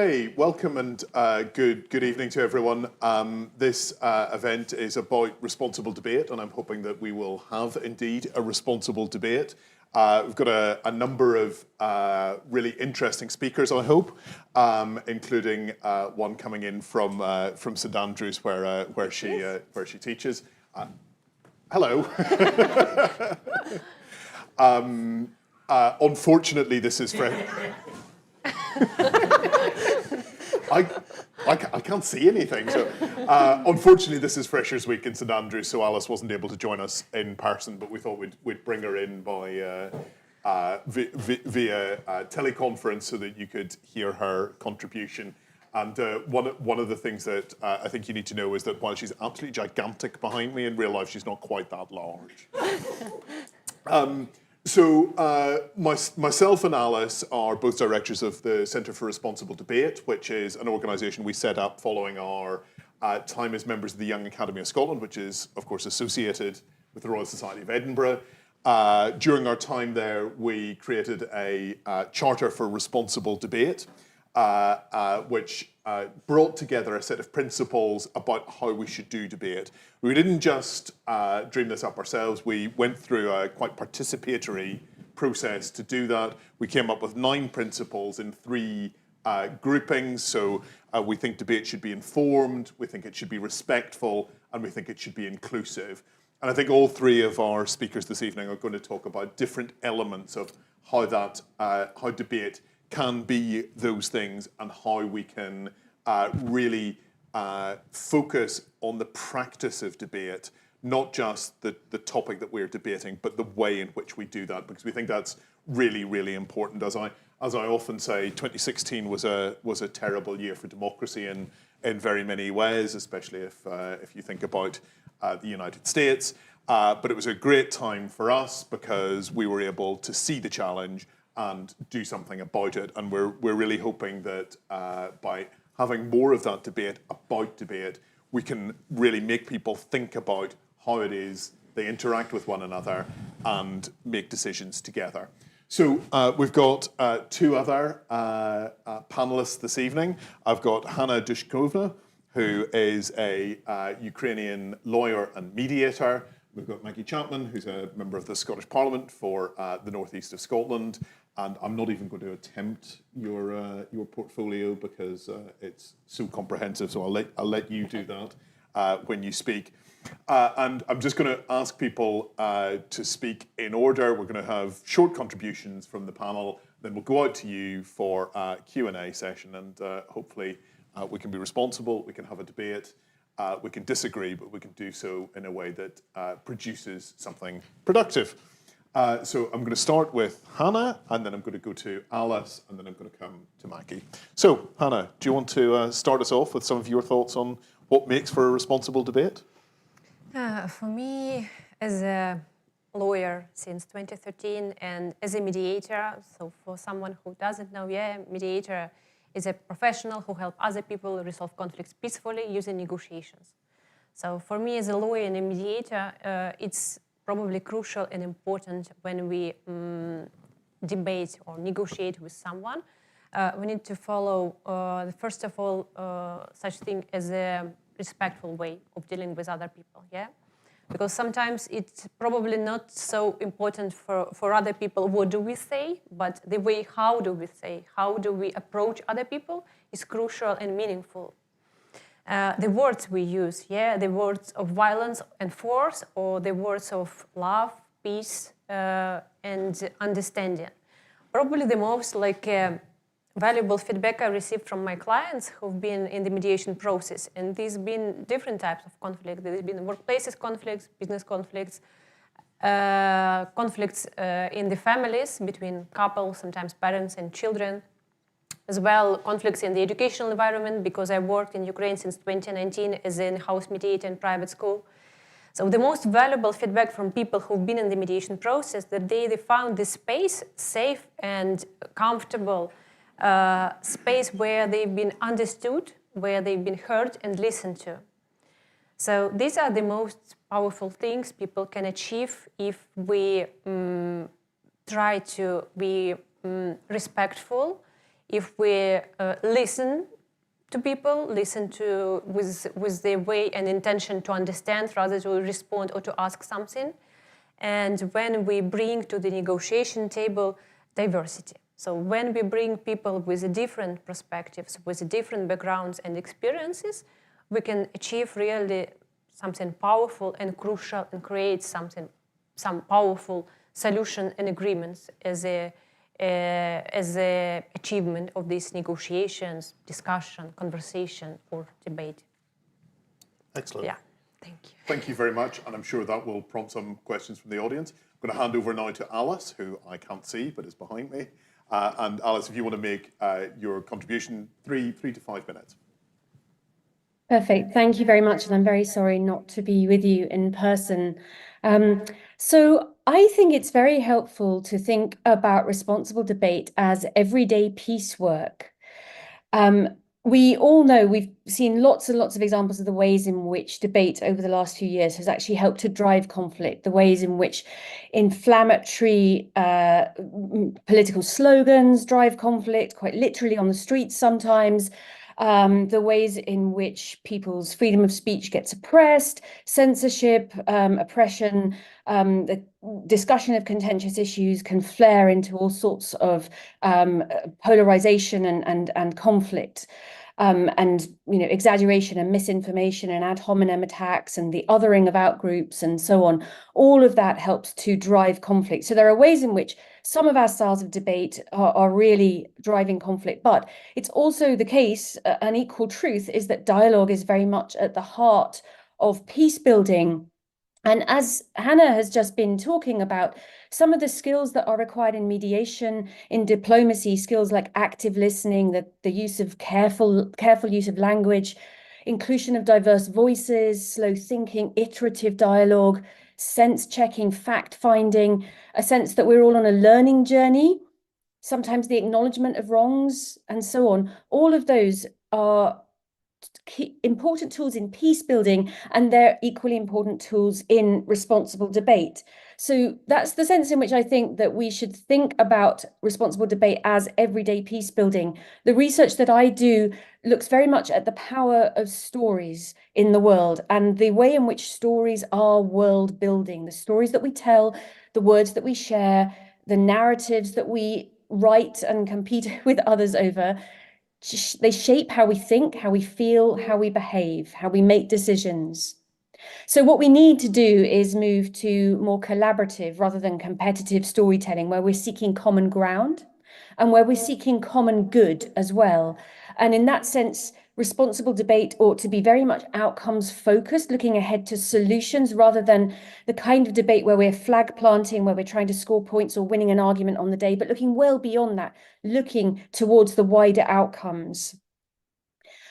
Hey, welcome and good evening to everyone. This event is about responsible debate, and I'm hoping that we will have indeed a responsible debate. We've got a number of really interesting speakers, I hope, including one coming in from St Andrews, where she teaches. Hello. Unfortunately, this is I can't see anything. So, unfortunately, this is Freshers' Week in St Andrews, so Alice wasn't able to join us in person, but we thought we'd bring her in by via teleconference so that you could hear her contribution. And one of the things that I think you need to know is that while she's absolutely gigantic behind me, in real life she's not quite that large. Myself and Alice are both directors of the Centre for Responsible Debate, which is an organisation we set up following our time as members of the Young Academy of Scotland, which is, of course, associated with the Royal Society of Edinburgh. During our time there, we created a charter for responsible debate, which brought together a set of principles about how we should do debate. We didn't just dream this up ourselves. We went through a quite participatory process to do that. We came up with 9 principles in 3 groupings. So we think debate should be informed, we think it should be respectful, and we think it should be inclusive. And I think all 3 of our speakers this evening are going to talk about different elements of how debate can be those things and how we can really focus on the practice of debate, not just the topic that we're debating, but the way in which we do that, because we think that's really, really important. As I often say, 2016 was a terrible year for democracy in very many ways, especially if you think about the United States. But it was a great time for us because we were able to see the challenge and do something about it. And we're really hoping that by having more of that debate about debate, we can really make people think about how it is they interact with one another and make decisions together. So we've got 2 other panelists this evening. I've got Hanna Dushkovna, who is a Ukrainian lawyer and mediator. We've got Maggie Chapman, who's a member of the Scottish Parliament for the North East of Scotland. And I'm not even going to attempt your portfolio because it's so comprehensive. So I'll let you do that when you speak. And I'm just going to ask people to speak in order. We're going to have short contributions from the panel. Then we'll go out to you for a Q&A session. And hopefully we can be responsible. We can have a debate. We can disagree, but we can do so in a way that produces something productive. So I'm going to start with Hanna, and then I'm going to go to Alice, and then I'm going to come to Maggie. So, Hanna, do you want to start us off with some of your thoughts on what makes for a responsible debate? For me, as a lawyer since 2013 and as a mediator, so for someone who doesn't know, mediator is a professional who helps other people resolve conflicts peacefully using negotiations. So for me as a lawyer and a mediator, it's probably crucial and important when we debate or negotiate with someone. We need to follow, first of all, such thing as a respectful way of dealing with other people, Because sometimes it's probably not so important for other people what do we say, but the way how do we say, how do we approach other people is crucial and meaningful. The words we use, the words of violence and force, or the words of love, peace, and understanding. Probably the most valuable feedback I received from my clients who've been in the mediation process, and there's been different types of conflict. There's been workplaces conflicts, business conflicts, conflicts in the families between couples, sometimes parents and children. As well, conflicts in the educational environment, because I worked in Ukraine since 2019 as a house mediator in private school. So the most valuable feedback from people who've been in the mediation process, that they found this space safe and comfortable, space where they've been understood, where they've been heard and listened to. So these are the most powerful things people can achieve if we try to be respectful, if we listen to people, listen to with their way and intention to understand rather to respond or to ask something. And when we bring to the negotiation table diversity. So when we bring people with different perspectives, with different backgrounds and experiences, we can achieve really something powerful and crucial and create some powerful solution and agreements as a achievement of these negotiations, discussion, conversation, or debate. Excellent. Yeah, thank you. Thank you very much, and I'm sure that will prompt some questions from the audience. I'm going to hand over now to Alice, who I can't see but is behind me. And Alice, if you want to make your contribution, 3 to 5 minutes. Perfect. Thank you very much. And I'm very sorry not to be with you in person. So I think it's very helpful to think about responsible debate as everyday piecework. We all know, we've seen lots and lots of examples of the ways in which debate over the last few years has actually helped to drive conflict, the ways in which inflammatory political slogans drive conflict, quite literally on the streets sometimes, the ways in which people's freedom of speech gets suppressed, censorship, oppression, the discussion of contentious issues can flare into all sorts of polarization and conflict. And exaggeration and misinformation and ad hominem attacks and the othering of outgroups and so on, all of that helps to drive conflict. So there are ways in which some of our styles of debate are really driving conflict, but it's also the case, an equal truth is that dialogue is very much at the heart of peace building. And as Hannah has just been talking about, some of the skills that are required in mediation, in diplomacy, skills like active listening, the use of careful use of language, inclusion of diverse voices, slow thinking, iterative dialogue, sense checking, fact finding, a sense that we're all on a learning journey, sometimes the acknowledgement of wrongs and so on. All of those are important tools in peace building, and they're equally important tools in responsible debate. So that's the sense in which I think that we should think about responsible debate as everyday peace building. The research that I do looks very much at the power of stories in the world and the way in which stories are world building, the stories that we tell, the words that we share, the narratives that we write and compete with others over. They shape how we think, how we feel, how we behave, how we make decisions. So what we need to do is move to more collaborative rather than competitive storytelling, where we're seeking common ground and where we're seeking common good as well. And in that sense, responsible debate ought to be very much outcomes focused, looking ahead to solutions rather than the kind of debate where we're flag planting, where we're trying to score points or winning an argument on the day, but looking well beyond that, looking towards the wider outcomes.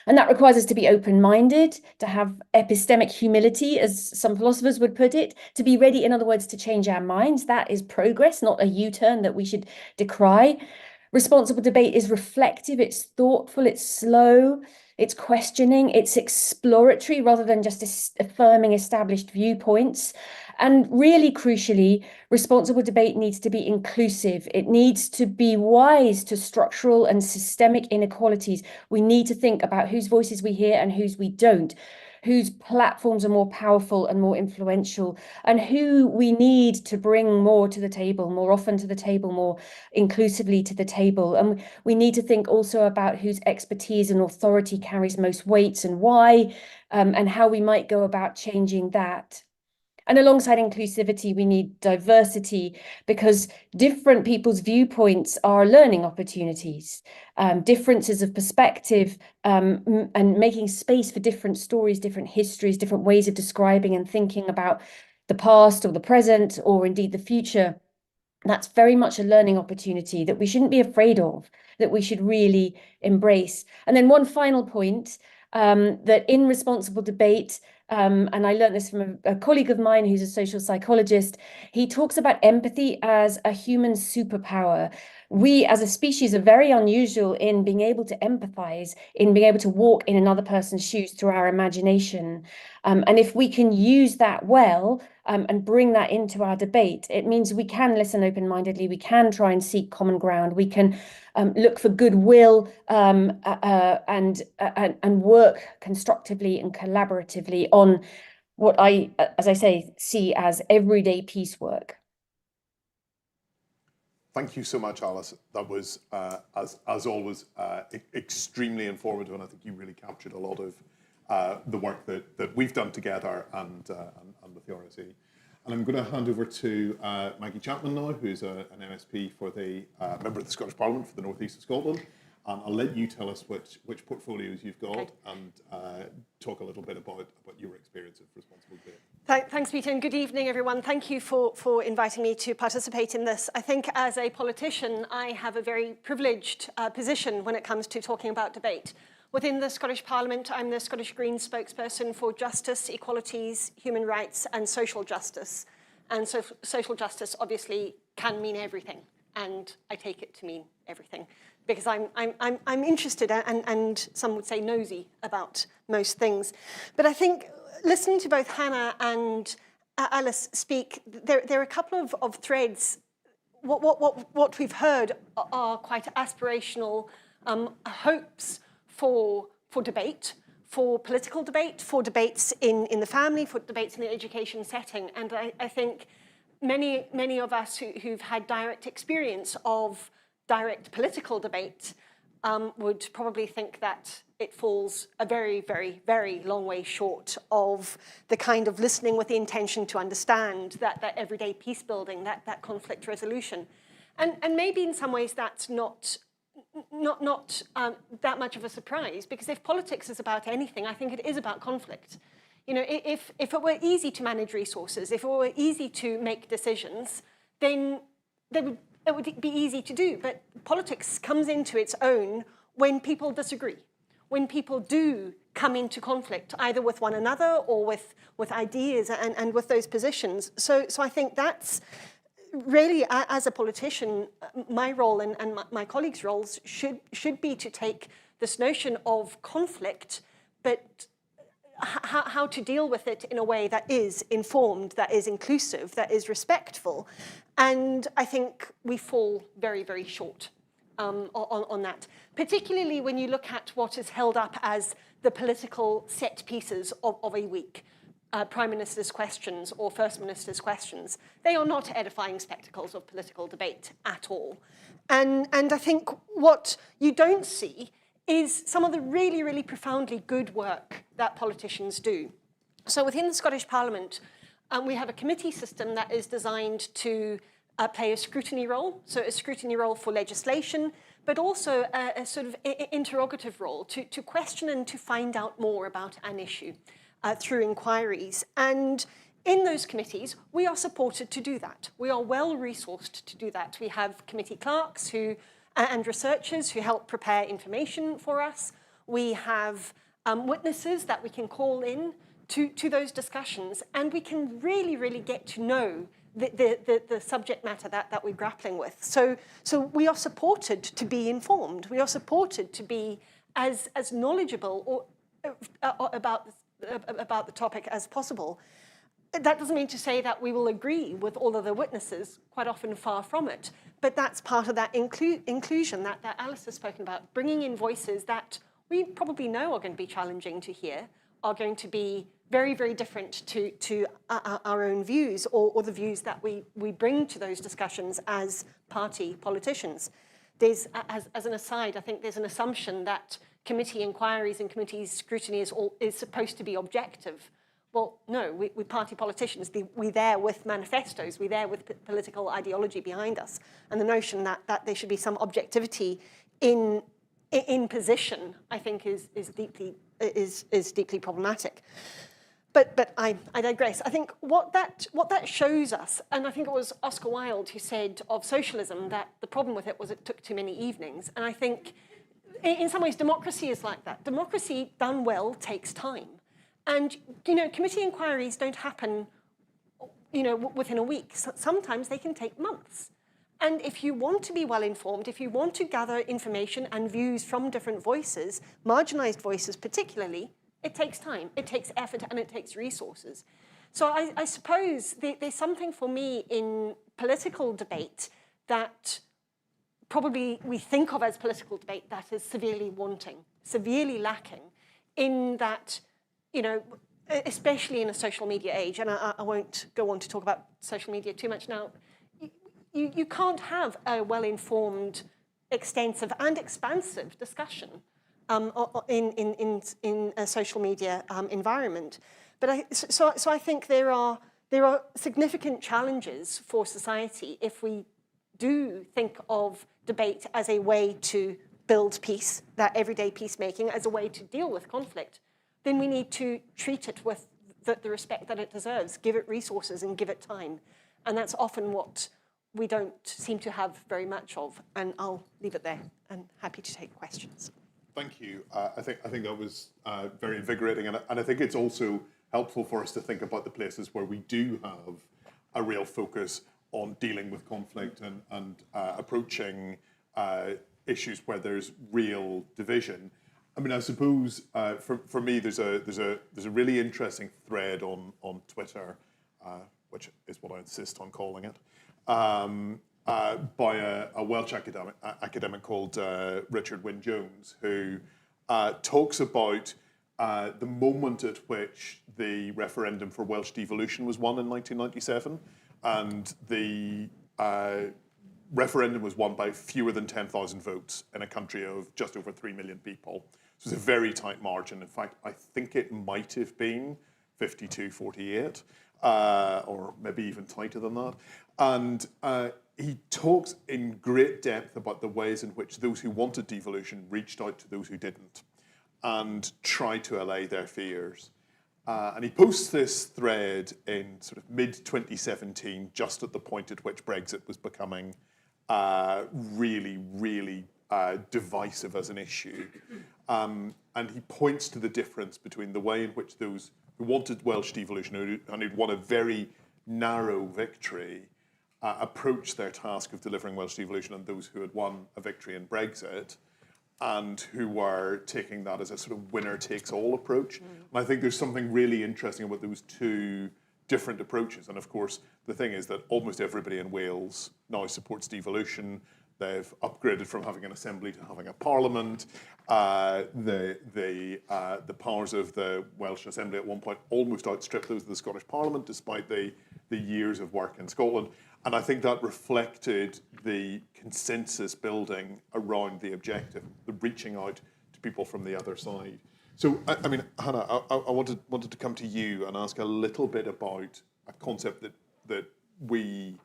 And that requires us to be open-minded, to have epistemic humility, as some philosophers would put it, to be ready, in other words, to change our minds. That is progress, not a U-turn that we should decry. Responsible debate is reflective, it's thoughtful, it's slow, it's questioning, it's exploratory rather than just affirming established viewpoints. And really crucially, responsible debate needs to be inclusive. It needs to be wise to structural and systemic inequalities. We need to think about whose voices we hear and whose we don't, whose platforms are more powerful and more influential, and who we need to bring more to the table, more often to the table, more inclusively to the table. And we need to think also about whose expertise and authority carries most weights and why, and how we might go about changing that. And alongside inclusivity, we need diversity, because different people's viewpoints are learning opportunities, differences of perspective, and making space for different stories, different histories, different ways of describing and thinking about the past or the present or indeed the future. That's very much a learning opportunity that we shouldn't be afraid of, that we should really embrace. And then one final point, that in responsible debate, and I learned this from a colleague of mine who's a social psychologist, he talks about empathy as a human superpower, we as a species are very unusual in being able to empathize, in being able to walk in another person's shoes through our imagination. And if we can use that well, and bring that into our debate, it means we can listen open-mindedly, we can try and seek common ground, we can look for goodwill, and work constructively and collaboratively on what I, as I say, see as everyday piecework. Thank you so much, Alice. That was, as always, extremely informative, and I think you really captured a lot of the work that we've done together and with the RSE. And I'm going to hand over to Maggie Chapman now, who's an MSP for the member of the Scottish Parliament for the North East of Scotland. And I'll let you tell us which portfolios you've got and talk a little bit about your experience of responsible debate. Thanks, Peter, and good evening, everyone. Thank you for inviting me to participate in this. I think as a politician, I have a very privileged position when it comes to talking about debate. Within the Scottish Parliament, I'm the Scottish Greens spokesperson for justice, equalities, human rights, and social justice. And so social justice obviously can mean everything, and I take it to mean everything, because I'm interested and some would say nosy about most things. But I think listening to both Hannah and Alice speak, there are a couple of threads. What we've heard are quite aspirational hopes for debate, for political debate, for debates in the family, for debates in the education setting. And I think many of us who've had direct experience of direct political debate would probably think that it falls a very, very, very long way short of the kind of listening with the intention to understand, that everyday peace building, that conflict resolution. And maybe in some ways that's not that much of a surprise, because if politics is about anything, I think it is about conflict. You know, if it were easy to manage resources, if it were easy to make decisions, then it would be easy to do. But politics comes into its own when people disagree, when people do come into conflict, either with one another or with ideas and with those positions. So I think that's really, as a politician, my role and my colleagues' roles should be to take this notion of conflict, but how to deal with it in a way that is informed, that is inclusive, that is respectful. And I think we fall very, very short on that, particularly when you look at what is held up as the political set pieces of a week. Prime Minister's questions or First Minister's questions. They are not edifying spectacles of political debate at all. And I think what you don't see is some of the really, really profoundly good work that politicians do. So within the Scottish Parliament, we have a committee system that is designed to play a scrutiny role, so a scrutiny role for legislation, but also a sort of interrogative role to question and to find out more about an issue through inquiries. And in those committees, we are supported to do that. We are well resourced to do that. We have committee clerks and researchers who help prepare information for us. We have witnesses that we can call in to those discussions, and we can really, really get to know the subject matter that we're grappling with. So we are supported to be informed. We are supported to be as knowledgeable about the topic as possible. That doesn't mean to say that we will agree with all of the witnesses, quite often far from it, but that's part of that inclusion that Alice has spoken about, bringing in voices that we probably know are going to be challenging to hear, are going to be very, very different to our own views or the views that we bring to those discussions as party politicians. There's, as an aside, I think there's an assumption that committee inquiries and committee scrutiny is supposed to be objective. Well, no, we party politicians, we're there with manifestos, we're there with political ideology behind us. And the notion that there should be some objectivity in position, I think is deeply problematic. But I digress. I think what that shows us, and I think it was Oscar Wilde who said of socialism that the problem with it was it took too many evenings. And I think in some ways democracy is like that. Democracy done well takes time. And, you know, committee inquiries don't happen, you know, within a week. Sometimes they can take months. And if you want to be well informed, if you want to gather information and views from different voices, marginalized voices particularly, it takes time, it takes effort, and it takes resources. So I suppose there's something for me in political debate that probably we think of as political debate that is severely wanting, severely lacking, in that, you know, especially in a social media age, and I won't go on to talk about social media too much now, you can't have a well-informed, extensive and expansive discussion in a social media environment. But so I think there are significant challenges for society if we do think of debate as a way to build peace, that everyday peacemaking, as a way to deal with conflict. Then we need to treat it with the respect that it deserves, give it resources and give it time. And that's often what we don't seem to have very much of. And I'll leave it there and happy to take questions. Thank you. I think that was very invigorating, and I think it's also helpful for us to think about the places where we do have a real focus on dealing with conflict and approaching issues where there's real division. I mean, I suppose for me, there's a really interesting thread on Twitter, which is what I insist on calling it, by a Welsh academic called Richard Wynne-Jones, who talks about the moment at which the referendum for Welsh devolution was won in 1997, and the referendum was won by fewer than 10,000 votes in a country of just over 3 million people. So it's a very tight margin. In fact, I think it might have been 52-48, or maybe even tighter than that. And he talks in great depth about the ways in which those who wanted devolution reached out to those who didn't and tried to allay their fears. And he posts this thread in sort of mid-2017, just at the point at which Brexit was becoming really divisive as an issue. And he points to the difference between the way in which those who wanted Welsh devolution and who'd won a very narrow victory approached their task of delivering Welsh devolution, and those who had won a victory in Brexit and who were taking that as a sort of winner-takes-all approach. And I think there's something really interesting about those two different approaches. And of course, the thing is that almost everybody in Wales now supports devolution. They've upgraded from having an assembly to having a parliament. The powers of the Welsh Assembly at one point almost outstripped those of the Scottish Parliament, despite the years of work in Scotland. And I think that reflected the consensus building around the objective, the reaching out to people from the other side. So, I mean, Hannah, I wanted to come to you and ask a little bit about a concept that we,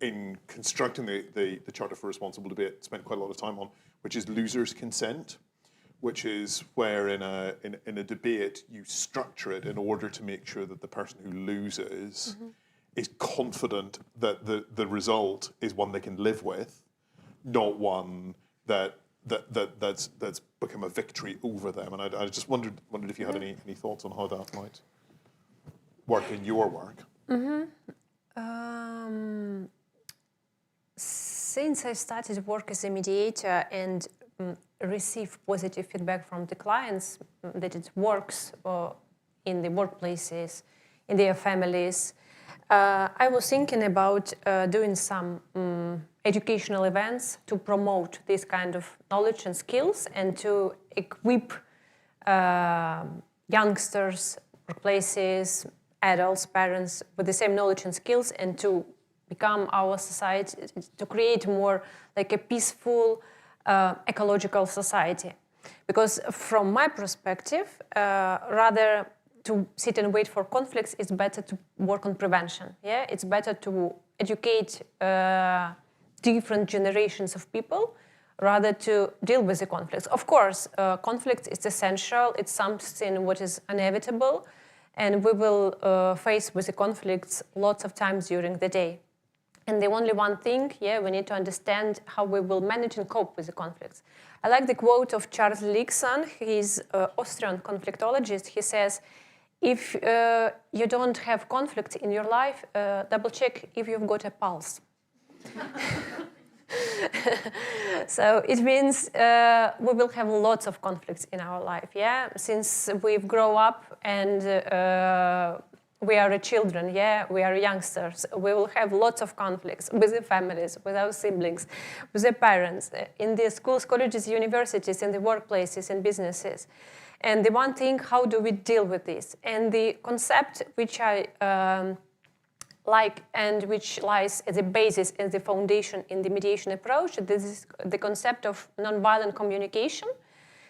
in constructing the Charter for Responsible Debate, spent quite a lot of time on, which is losers' consent, which is where in a debate you structure it in order to make sure that the person who loses is confident that the result is one they can live with, not one that's become a victory over them. And I just wondered if you had any thoughts on how that might work in your work. Since I started work as a mediator and receive positive feedback from the clients that it works in the workplaces, in their families, I was thinking about doing some educational events to promote this kind of knowledge and skills and to equip youngsters, workplaces, adults, parents with the same knowledge and skills, and to become our society, to create more like a peaceful, ecological society. Because from my perspective, rather to sit and wait for conflicts, it's better to work on prevention. Yeah, it's better to educate different generations of people rather to deal with the conflicts. Of course, conflict is essential. It's something what is inevitable, and we will face with the conflicts lots of times during the day. And the only one thing, we need to understand how we will manage and cope with the conflicts. I like the quote of Charles Lixon. He's an Austrian conflictologist. He says, if you don't have conflict in your life, double check if you've got a pulse. So it means we will have lots of conflicts in our life, yeah? Since we've grown up and we are children, yeah? We are youngsters. We will have lots of conflicts with the families, with our siblings, with the parents, in the schools, colleges, universities, in the workplaces, in businesses. And the one thing, how do we deal with this? And the concept which I like and which lies as a basis, as the foundation in the mediation approach, this is the concept of nonviolent communication,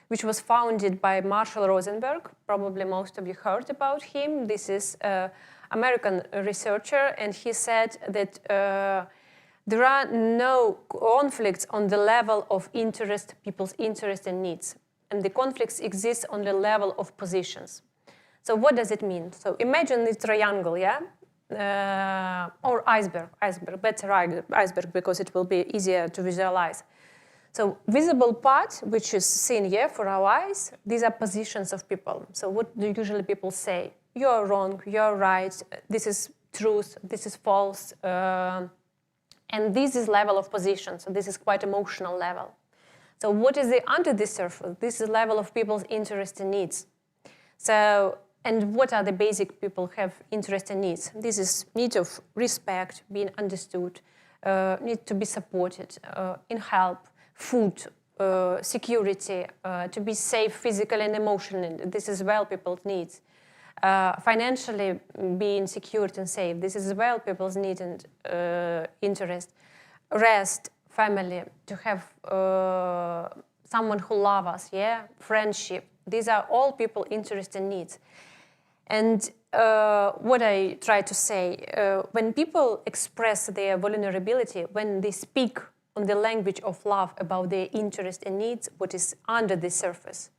which was founded by Marshall Rosenberg. Probably most of you heard about him. This is an American researcher, and he said that there are no conflicts on the level of interest, people's interest and needs. And the conflicts exist on the level of positions. So what does it mean? So imagine the triangle, yeah? Or iceberg, better iceberg, because it will be easier to visualize. So visible part, which is seen here for our eyes, these are positions of people. So what do usually people say? You're wrong, you're right, this is truth, this is false. And this is level of position, so this is quite emotional level. So what is under the surface? This is level of people's interest and needs. So, and what are the basic people have interest and needs? This is need of respect, being understood, need to be supported, in help, food, security, to be safe physically and emotionally. This is well people's needs. Financially being secured and safe. This is well people's need and interest. Rest, family, to have someone who loves us, yeah? Friendship. These are all people interest and needs. And what I try to say, when people express their vulnerability, when they speak on the language of love about their interest and needs, what is under the surface,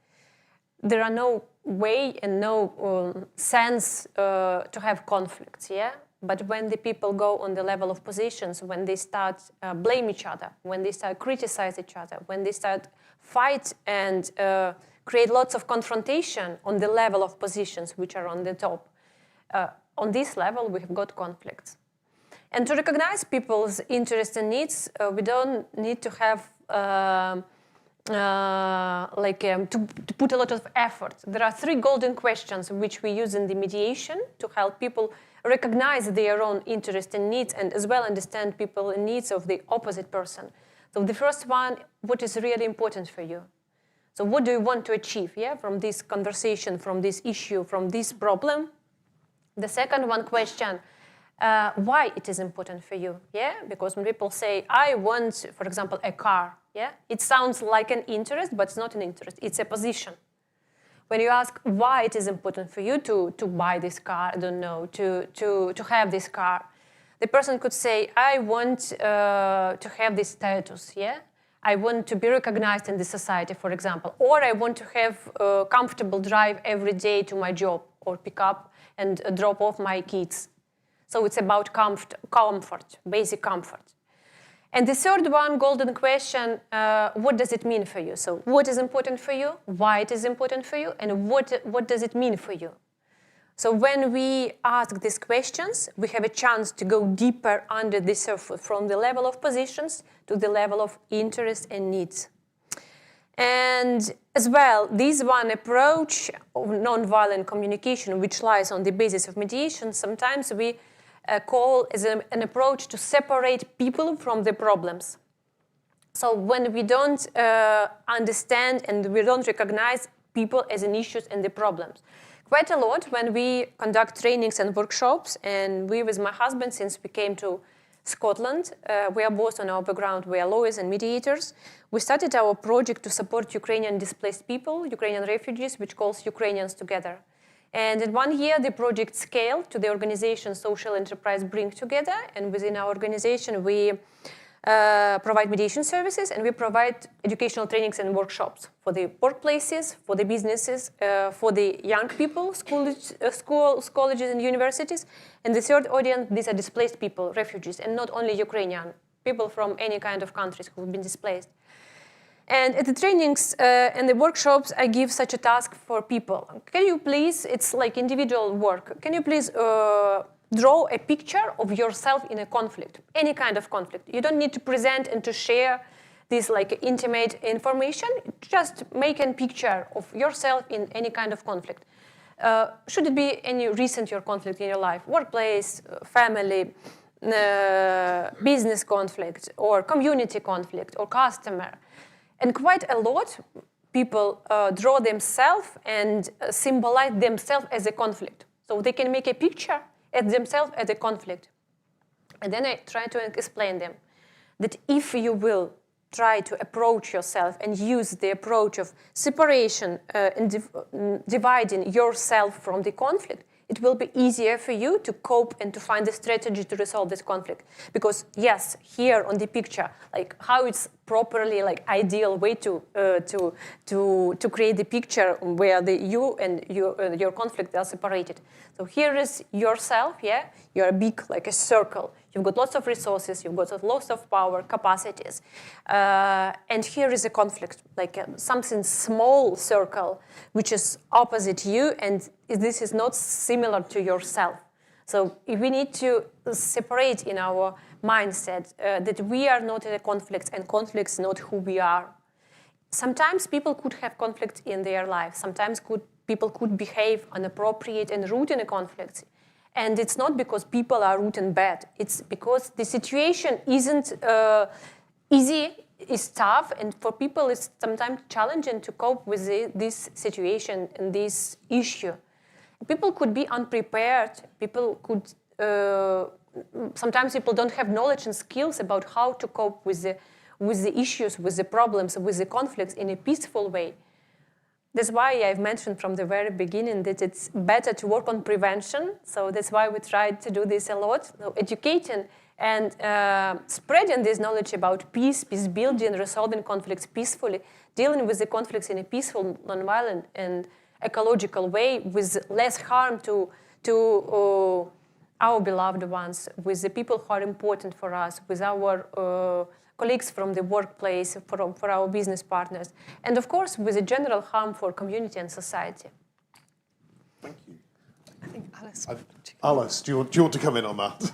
there are no way and no sense to have conflicts, yeah? But when the people go on the level of positions, when they start blame each other, when they start criticize each other, when they start fight and create lots of confrontation on the level of positions which are on the top, on this level we have got conflicts. And to recognize people's interests and needs, we don't need to have to put a lot of effort. There are 3 golden questions which we use in the mediation to help people recognize their own interests and needs and as well understand people's needs of the opposite person. So the first one, what is really important for you? So what do you want to achieve, yeah, from this conversation, from this issue, from this problem? The second one question, why it is important for you, yeah? Because when people say, I want, for example, a car, yeah? It sounds like an interest, but it's not an interest, it's a position. When you ask why it is important for you to buy this car, I don't know, to have this car, the person could say, I want to have this status, yeah? I want to be recognized in the society, for example, or I want to have a comfortable drive every day to my job or pick up and drop off my kids. So it's about comfort, basic comfort. And the third one, golden question, what does it mean for you? So what is important for you, why it is important for you, and what does it mean for you? So when we ask these questions, we have a chance to go deeper under the surface from the level of positions to the level of interest and needs. And as well, this one approach of nonviolent communication, which lies on the basis of mediation, sometimes we call as an approach to separate people from the problems. So when we don't understand and we don't recognize people as an issues and the problems. Quite a lot when we conduct trainings and workshops, and we with my husband, since we came to Scotland, we are both on our background, we are lawyers and mediators. We started our project to support Ukrainian displaced people, Ukrainian refugees, which calls Ukrainians Together. And in 1 year, the project scaled to the organization Social Enterprise Bring Together, and within our organization, we provide mediation services, and we provide educational trainings and workshops for the workplaces, for the businesses, for the young people, schools, colleges, and universities. And the third audience, these are displaced people, refugees, and not only Ukrainian, people from any kind of countries who have been displaced. And at the trainings and the workshops, I give such a task for people. Can you please, it's like individual work, can you please draw a picture of yourself in a conflict, any kind of conflict. You don't need to present and to share this like intimate information. Just make a picture of yourself in any kind of conflict. Should it be any recent your conflict in your life, workplace, family, business conflict, or community conflict, or customer. And quite a lot people draw themselves and symbolize themselves as a conflict. So they can make a picture at themselves as a conflict. And then I try to explain them that if you will try to approach yourself and use the approach of separation and dividing yourself from the conflict, it will be easier for you to cope and to find a strategy to resolve this conflict. Because yes, here on the picture, like how it's properly like ideal way to create the picture where you and your conflict are separated. So here is yourself, yeah, you're a big like a circle. You've got lots of resources, you've got lots of power, capacities. And here is a conflict, like something small circle, which is opposite you, and this is not similar to yourself. So we need to separate in our mindset that we are not in a conflict, and conflicts not who we are. Sometimes people could have conflicts in their life. Sometimes people could behave inappropriate and rude in a conflict. And it's not because people are rude and bad. It's because the situation isn't easy, it's tough, and for people it's sometimes challenging to cope with this situation and this issue. People could be unprepared. People could sometimes people don't have knowledge and skills about how to cope with the issues, with the problems, with the conflicts in a peaceful way. That's why I've mentioned from the very beginning that it's better to work on prevention. So that's why we try to do this a lot, so educating and spreading this knowledge about peace, peace building, resolving conflicts peacefully, dealing with the conflicts in a peaceful, non-violent, and ecological way with less harm to our beloved ones, with the people who are important for us, with our colleagues from the workplace, for our business partners, and of course with a general harm for community and society. Thank you. I think Alice. Alice, do you want to come in on that?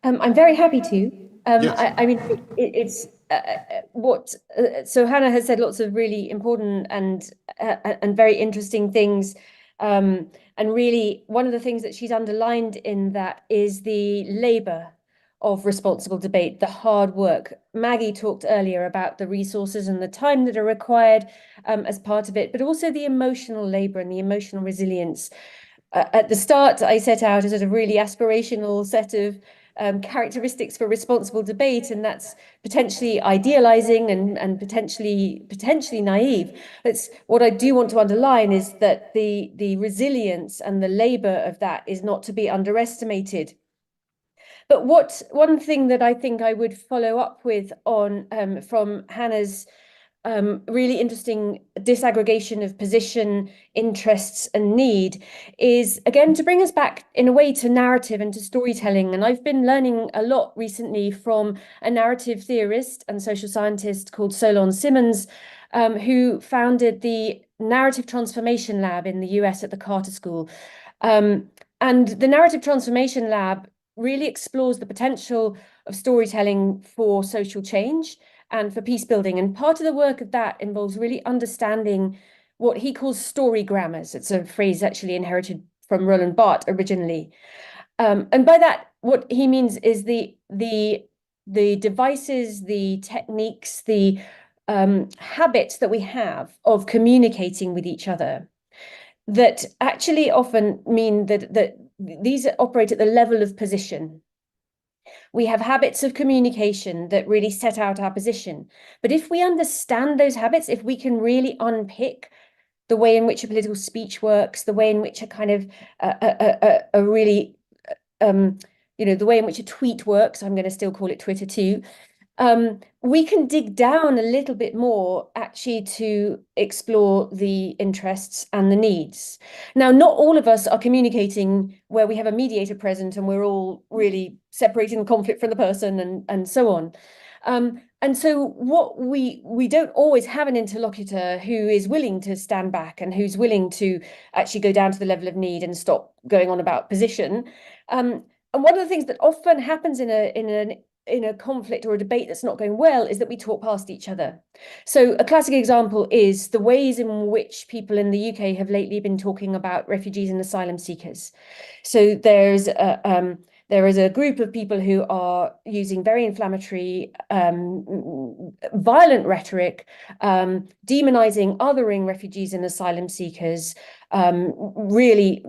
I'm very happy to. Yes. I mean, it's what. So Hannah has said lots of really important and very interesting things. And really, one of the things that she's underlined in that is the labour of responsible debate, the hard work. Maggie talked earlier about the resources and the time that are required as part of it, but also the emotional labour and the emotional resilience. At the start, I set out as a really aspirational set of characteristics for responsible debate, and that's potentially idealizing and potentially naive. That's what I do want to underline, is that the resilience and the labor of that is not to be underestimated. But one thing that I think I would follow up with on from Hannah's really interesting disaggregation of position, interests, and need is, again, to bring us back in a way to narrative and to storytelling. And I've been learning a lot recently from a narrative theorist and social scientist called Solon Simmons, who founded the Narrative Transformation Lab in the US at the Carter School. And the Narrative Transformation Lab really explores the potential of storytelling for social change and for peace building. And part of the work of that involves really understanding what he calls story grammars. It's a phrase actually inherited from Roland Barthes originally. And by that, what he means is the devices, the techniques, the habits that we have of communicating with each other that actually often mean that these operate at the level of position. We have habits of communication that really set out our position. But if we understand those habits, if we can really unpick the way in which a political speech works, the way in which a kind of a really, the way in which a tweet works, I'm going to still call it Twitter too, we can dig down a little bit more actually to explore the interests and the needs. Now, not all of us are communicating where we have a mediator present and we're all really separating the conflict from the person and so on. And so what we don't always have an interlocutor who is willing to stand back and who's willing to actually go down to the level of need and stop going on about position. And one of the things that often happens in a conflict or a debate that's not going well is that we talk past each other. So a classic example is the ways in which people in the UK have lately been talking about refugees and asylum seekers. So there is a group of people who are using very inflammatory, violent rhetoric, demonizing, othering refugees and asylum seekers, really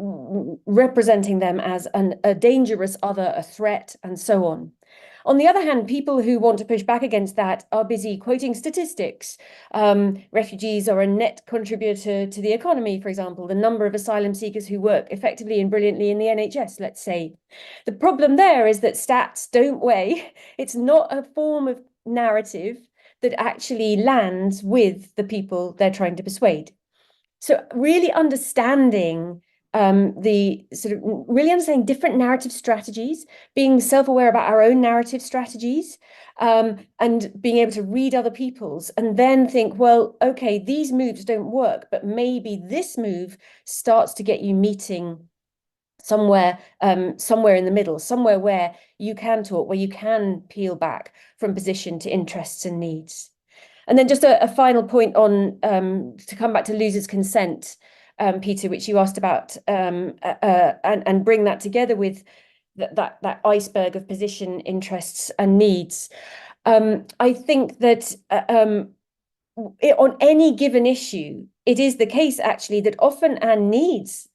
representing them as a dangerous other, a threat, and so on. On the other hand, people who want to push back against that are busy quoting statistics. Refugees are a net contributor to the economy, for example, the number of asylum seekers who work effectively and brilliantly in the NHS, let's say. The problem there is that stats don't weigh. It's not a form of narrative that actually lands with the people they're trying to persuade. So really understanding really understanding different narrative strategies, being self-aware about our own narrative strategies, and being able to read other people's, and then think, well, okay, these moves don't work, but maybe this move starts to get you meeting somewhere in the middle, somewhere where you can talk, where you can peel back from position to interests and needs. And then just a final point on to come back to losers' consent, Peter, which you asked about, and bring that together with that iceberg of position, interests, and needs. I think that on any given issue, it is the case actually that often our needs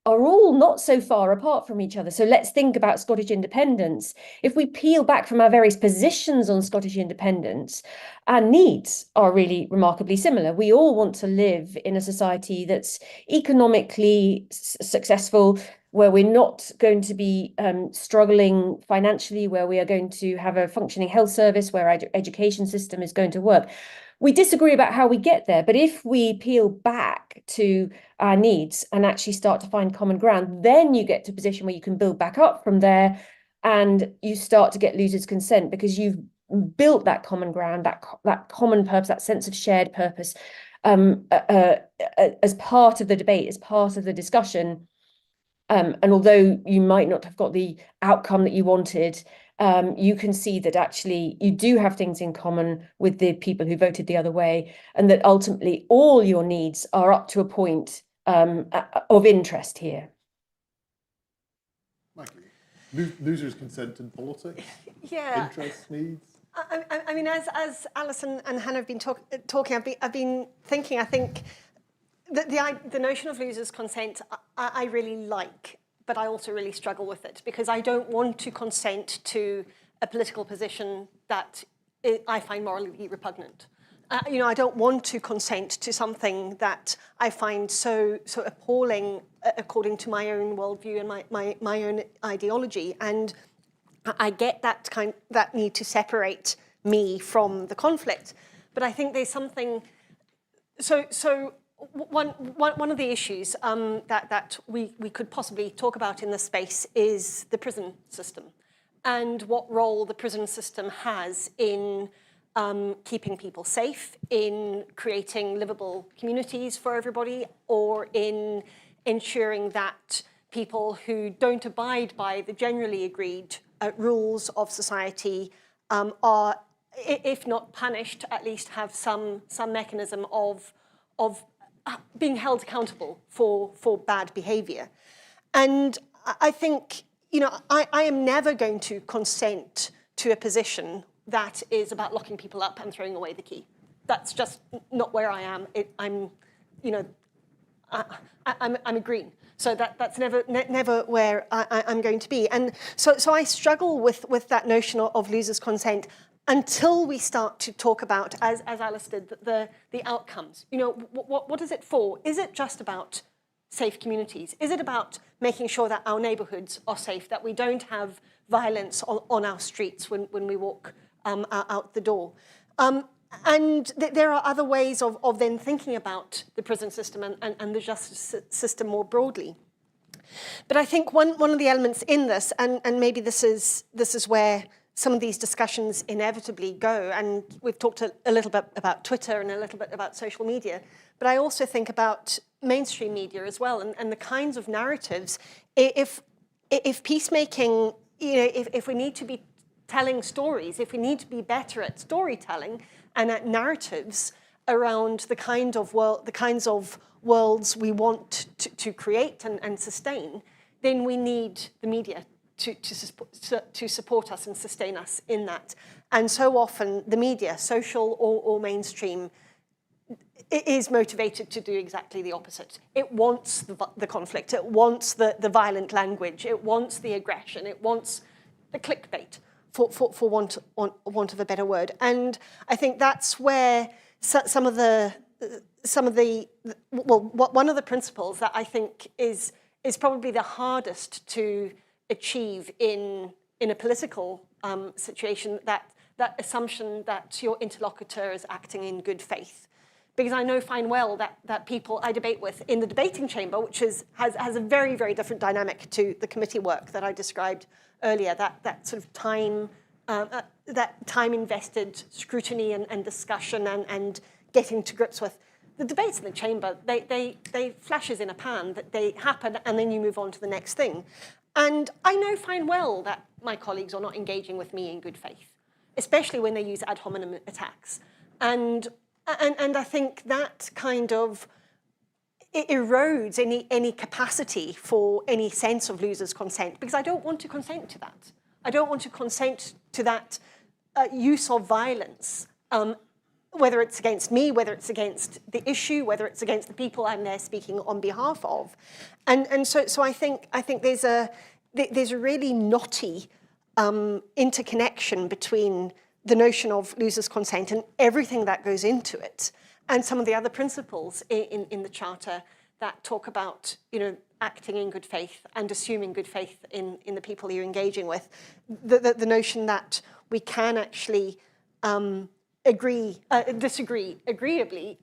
are all not so far apart from each other. So let's think about Scottish independence. If we peel back from our various positions on Scottish independence, our needs are really remarkably similar. We all want to live in a society that's economically successful, where we're not going to be struggling financially, where we are going to have a functioning health service, where our education system is going to work. We disagree about how we get there, but if we peel back to our needs and actually start to find common ground, then you get to a position where you can build back up from there, and you start to get losers' consent because you've built that common ground, that common purpose, that sense of shared purpose, as part of the debate, as part of the discussion. And although you might not have got the outcome that you wanted, you can see that actually you do have things in common with the people who voted the other way, and that ultimately all your needs are up to a point of interest here. Thank you. Losers' consent in politics? Yeah. Interests, needs? I mean, as Alison and Hannah have been talking, I've been thinking, I think the notion of losers' consent I really like, but I also really struggle with it, because I don't want to consent to a political position that I find morally repugnant. I don't want to consent to something that I find so appalling according to my own worldview and my own ideology. And I get that need to separate me from the conflict. But I think there's something one of the issues that we could possibly talk about in this space is the prison system, and what role the prison system has in keeping people safe, in creating livable communities for everybody, or in ensuring that people who don't abide by the generally agreed rules of society are, if not punished, at least have some mechanism of being held accountable for bad behaviour. And I think, I am never going to consent to a position that is about locking people up and throwing away the key. That's just not where I am. I'm a Green. So that's never where I'm going to be. And so I struggle with that notion of losers' consent until we start to talk about, as Alice did, the outcomes. What is it for? Is it just about safe communities? Is it about making sure that our neighbourhoods are safe, that we don't have violence on our streets when we walk out the door? And there are other ways of then thinking about the prison system and the justice system more broadly. But I think one of the elements in this, and maybe this is where some of these discussions inevitably go. And we've talked a little bit about Twitter and a little bit about social media, but I also think about mainstream media as well, and the kinds of narratives. If peacemaking, if we need to be telling stories, if we need to be better at storytelling and at narratives around the kinds of worlds we want to create and sustain, then we need the media to support us and sustain us in that. And so often the media, social or mainstream, is motivated to do exactly the opposite. It wants the conflict, it wants the violent language, it wants the aggression, it wants the clickbait, for want of a better word. And I think that's where one of the principles that I think is probably the hardest to achieve in a political situation, that assumption that your interlocutor is acting in good faith. Because I know fine well that people I debate with in the debating chamber, which has a very, very different dynamic to the committee work that I described earlier, that sort of time, that time invested scrutiny and discussion and getting to grips with. The debates in the chamber, they flashes in a pan, that they happen and then you move on to the next thing. And I know fine well that my colleagues are not engaging with me in good faith, especially when they use ad hominem attacks. And I think that kind of it erodes any capacity for any sense of loser's consent, because I don't want to consent to that. I don't want to consent to that use of violence, whether it's against me, whether it's against the issue, whether it's against the people I'm there speaking on behalf of. And so I think there's a really knotty interconnection between the notion of loser's consent and everything that goes into it, and some of the other principles in the Charter that talk about, acting in good faith and assuming good faith in the people you're engaging with. The notion that we can actually disagree agreeably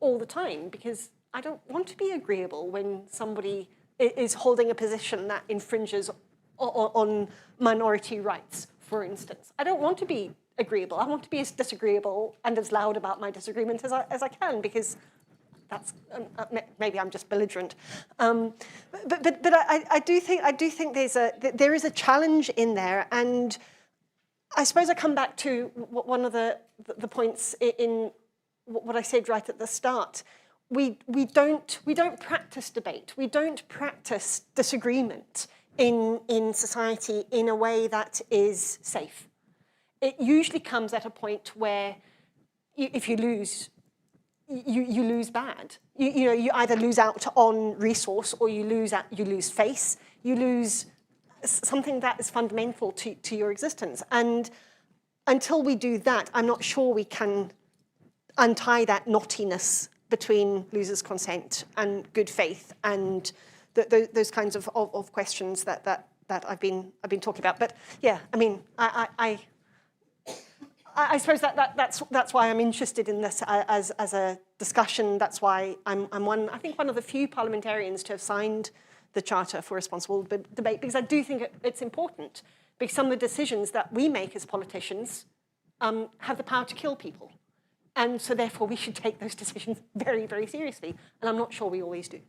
all the time, because I don't want to be agreeable when somebody is holding a position that infringes on minority rights, for instance. I don't want to be agreeable. I want to be as disagreeable and as loud about my disagreement as I can, because that's maybe I'm just belligerent. But I do think there is a challenge in there, and I suppose I come back to one of the points in what I said right at the start. We don't practice debate. We don't practice disagreement in society in a way that is safe. It usually comes at a point where if you lose, you lose bad. You either lose out on resource, or you lose face. You lose something that is fundamental to your existence. And until we do that, I'm not sure we can untie that knottiness between loser's consent and good faith and those kinds of questions that I've been talking about. But yeah, I mean, I suppose that's why I'm interested in this as a discussion. That's why I'm one of the few parliamentarians to have signed the Charter for Responsible Debate, because I do think it's important, because some of the decisions that we make as politicians have the power to kill people. And so therefore we should take those decisions very, very seriously. And I'm not sure we always do.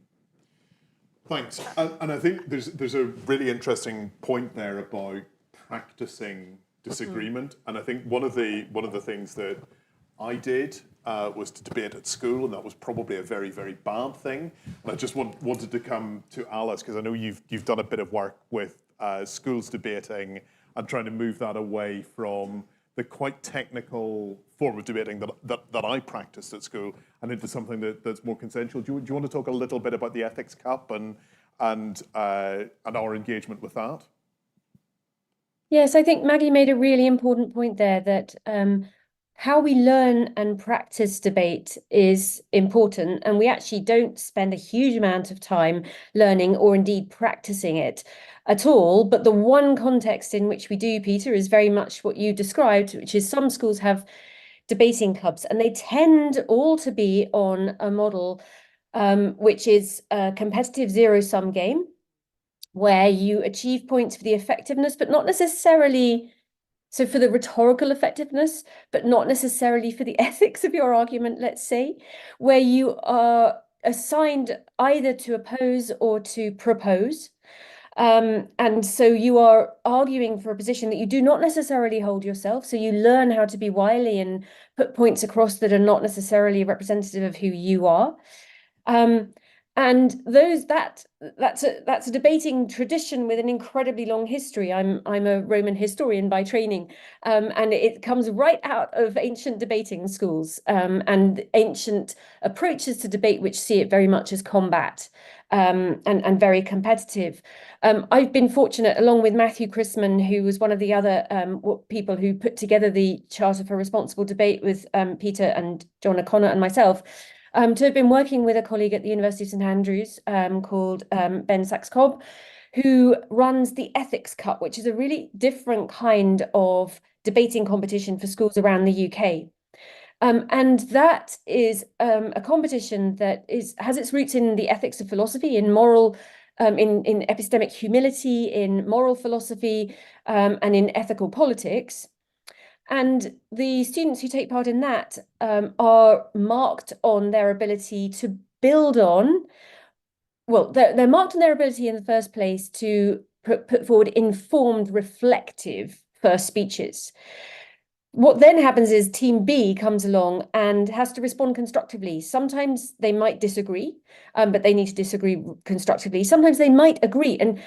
Thanks. And I think there's a really interesting point there about practicing disagreement. And I think one of the things that I did was to debate at school, and that was probably a very, very bad thing. And I just wanted to come to Alice, because I know you've done a bit of work with schools debating and trying to move that away from the quite technical form of debating that I practiced at school and into something that's more consensual. Do you want to talk a little bit about the Ethics Cup and our engagement with that? Yes, I think Maggie made a really important point there, that how we learn and practice debate is important, and we actually don't spend a huge amount of time learning or indeed practicing it at all. But the one context in which we do, Peter, is very much what you described, which is some schools have debating clubs, and they tend all to be on a model which is a competitive zero-sum game, where you achieve points for the effectiveness, but not necessarily So for the rhetorical effectiveness, but not necessarily for the ethics of your argument, let's say, where you are assigned either to oppose or to propose. And so you are arguing for a position that you do not necessarily hold yourself. So you learn how to be wily and put points across that are not necessarily representative of who you are. And that's a debating tradition with an incredibly long history. I'm a Roman historian by training, and it comes right out of ancient debating schools and ancient approaches to debate, which see it very much as combat and very competitive. I've been fortunate, along with Matthew Chrisman, who was one of the other people who put together the Charter for Responsible Debate with Peter and John O'Connor and myself, to have been working with a colleague at the University of St Andrews called Ben Sachs-Cobb, who runs the Ethics Cup, which is a really different kind of debating competition for schools around the UK. And that is a competition that has its roots in the ethics of philosophy, in moral, in epistemic humility, in moral philosophy, and in ethical politics. And the students who take part in that are marked on their ability to build on, well, they're marked on their ability in the first place to put forward informed, reflective first speeches. What then happens is Team B comes along and has to respond constructively. Sometimes they might disagree, but they need to disagree constructively. Sometimes they might agree. And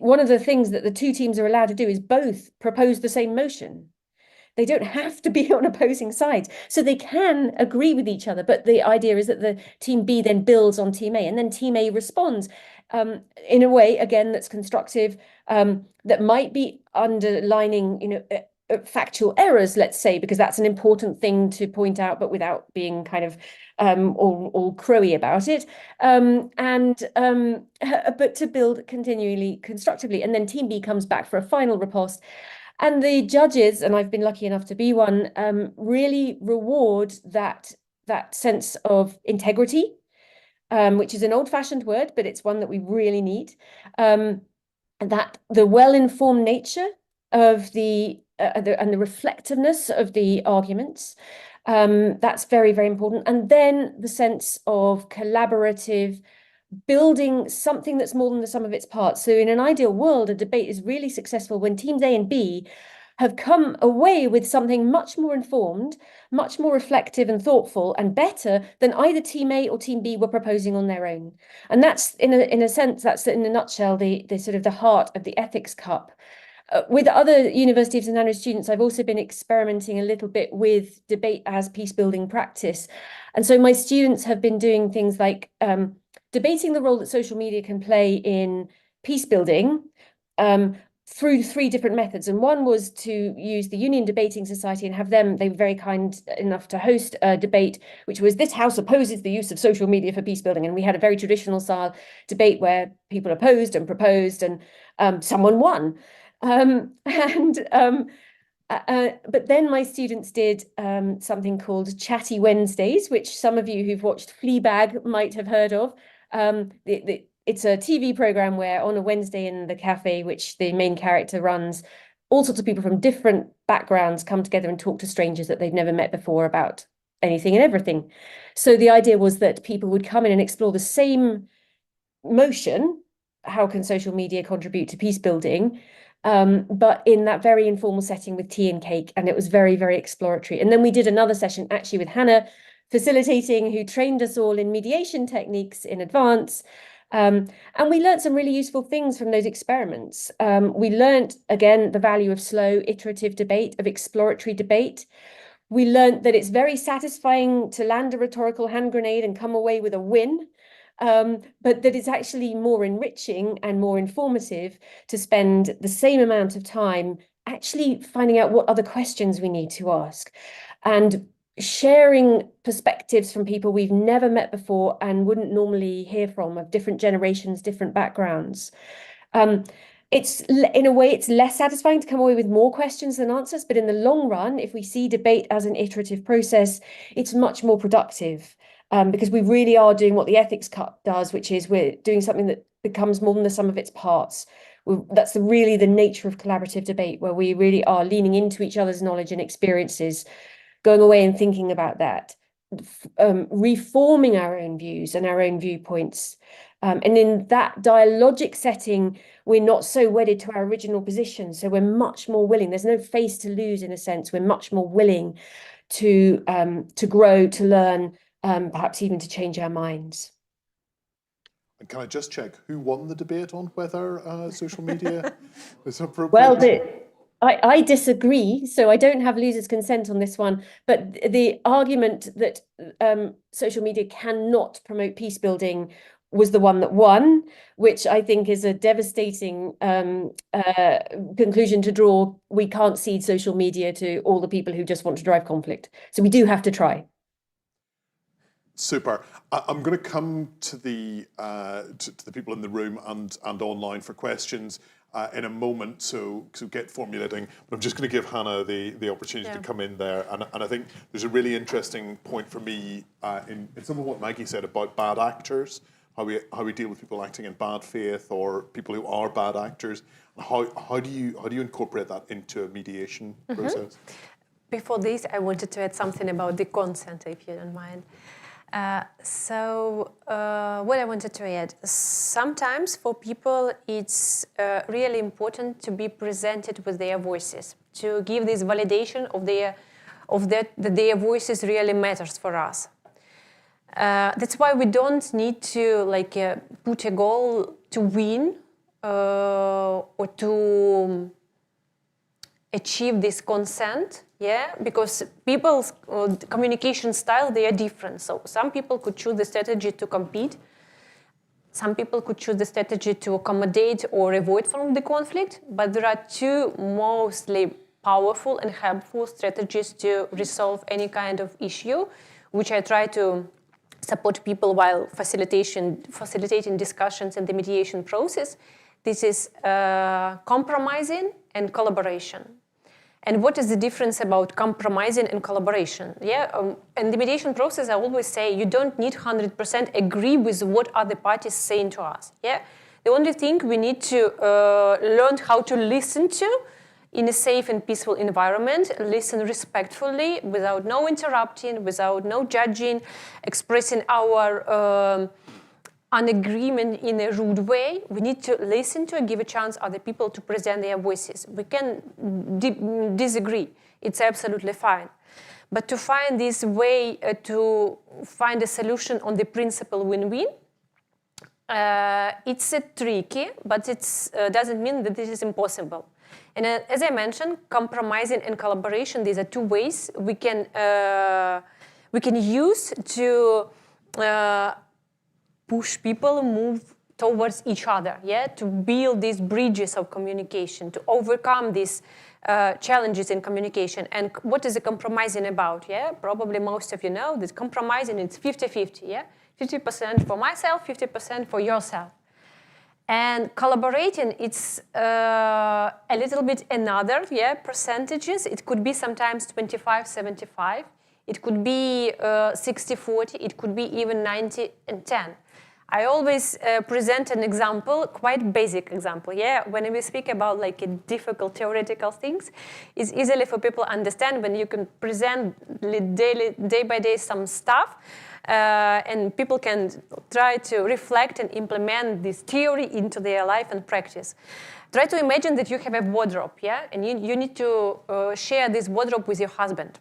one of the things that the two teams are allowed to do is both propose the same motion. They don't have to be on opposing sides. So they can agree with each other. But the idea is that the Team B then builds on Team A, and then Team A responds in a way, again, that's constructive, that might be underlining, factual errors, let's say, because that's an important thing to point out, but without being kind of all crowy about it. But to build continually constructively. And then Team B comes back for a final riposte. And the judges, and I've been lucky enough to be one, really reward that sense of integrity, which is an old-fashioned word, but it's one that we really need. That the well-informed nature of and the reflectiveness of the arguments, that's very, very important. And then the sense of collaborative, building something that's more than the sum of its parts. So in an ideal world, a debate is really successful when teams A and B have come away with something much more informed, much more reflective and thoughtful and better than either Team A or Team B were proposing on their own. And that's, in a sense, that's in a nutshell, the sort of the heart of the Ethics Cup. With other University of St Andrews students, I've also been experimenting a little bit with debate as peace-building practice. And so my students have been doing things like debating the role that social media can play in peace building through 3 different methods. And one was to use the Union Debating Society and have them, they were very kind enough to host a debate, which was "This House opposes the use of social media for peace building." And we had a very traditional style debate where people opposed and proposed, and someone won. But then my students did something called Chatty Wednesdays, which some of you who've watched Fleabag might have heard of. It's a TV program where on a Wednesday in the cafe, which the main character runs, all sorts of people from different backgrounds come together and talk to strangers that they've never met before about anything and everything. So the idea was that people would come in and explore the same motion, how can social media contribute to peace building, but in that very informal setting with tea and cake. And it was very, very exploratory. And then we did another session actually with Hannah facilitating, who trained us all in mediation techniques in advance. And we learned some really useful things from those experiments. We learned, again, the value of slow, iterative debate, of exploratory debate. We learned that it's very satisfying to land a rhetorical hand grenade and come away with a win, but that it's actually more enriching and more informative to spend the same amount of time actually finding out what other questions we need to ask and sharing perspectives from people we've never met before and wouldn't normally hear from, of different generations, different backgrounds. It's, in a way, it's less satisfying to come away with more questions than answers, but in the long run, if we see debate as an iterative process, it's much more productive, because we really are doing what the Ethics Cup does, which is we're doing something that becomes more than the sum of its parts. That's really the nature of collaborative debate, where we really are leaning into each other's knowledge and experiences, going away and thinking about that, reforming our own views and our own viewpoints. And in that dialogic setting, we're not so wedded to our original position. So we're much more willing. There's no face to lose, in a sense. We're much more willing to grow, to learn, perhaps even to change our minds. And can I just check who won the debate on whether social media is appropriate? Well, I disagree, so I don't have loser's consent on this one. But the argument that social media cannot promote peace building was the one that won, which I think is a devastating conclusion to draw. We can't cede social media to all the people who just want to drive conflict. So we do have to try. Super. I'm going to come to the people in the room and online for questions in a moment, so get formulating. But I'm just going to give Hannah the opportunity to come in there. And I think there's a really interesting point for me in some of what Maggie said about bad actors, how we deal with people acting in bad faith or people who are bad actors. How do you incorporate that into a mediation process? Before this, I wanted to add something about the consent, if you don't mind. What I wanted to add, sometimes for people it's really important to be presented with their voices, to give this validation that their voices really matters for us. That's why we don't need to put a goal to win or to achieve this consent. Yeah, because people's communication style, they are different. So some people could choose the strategy to compete. Some people could choose the strategy to accommodate or avoid from the conflict. But there are two mostly powerful and helpful strategies to resolve any kind of issue, which I try to support people while facilitating discussions in the mediation process. This is compromising and collaboration. And what is the difference about compromising and collaboration? Yeah, in the mediation process, I always say you don't need 100% agree with what other parties saying to us. Yeah, the only thing we need to learn how to listen to in a safe and peaceful environment, listen respectfully, without no interrupting, without no judging, expressing our an agreement in a rude way. We need to listen to and give a chance other people to present their voices. We can disagree. It's absolutely fine. But to find this way to find a solution on the principle win-win, it's tricky, but it doesn't mean that this is impossible. And as I mentioned, compromising and collaboration, these are two ways we can use to push people move towards each other, yeah, to build these bridges of communication, to overcome these challenges in communication. And what is the compromising about? Yeah, probably most of you know that compromising is 50-50. Yeah, 50% for myself, 50% for yourself. And collaborating, it's a little bit another, yeah, percentages. It could be sometimes 25-75. It could be 60-40. It could be even 90-10. I always present an example, quite basic example. Yeah, when we speak about like difficult theoretical things, it's easily for people to understand when you can present day by day some stuff, and people can try to reflect and implement this theory into their life and practice. Try to imagine that you have a wardrobe, yeah, and you need to share this wardrobe with your husband.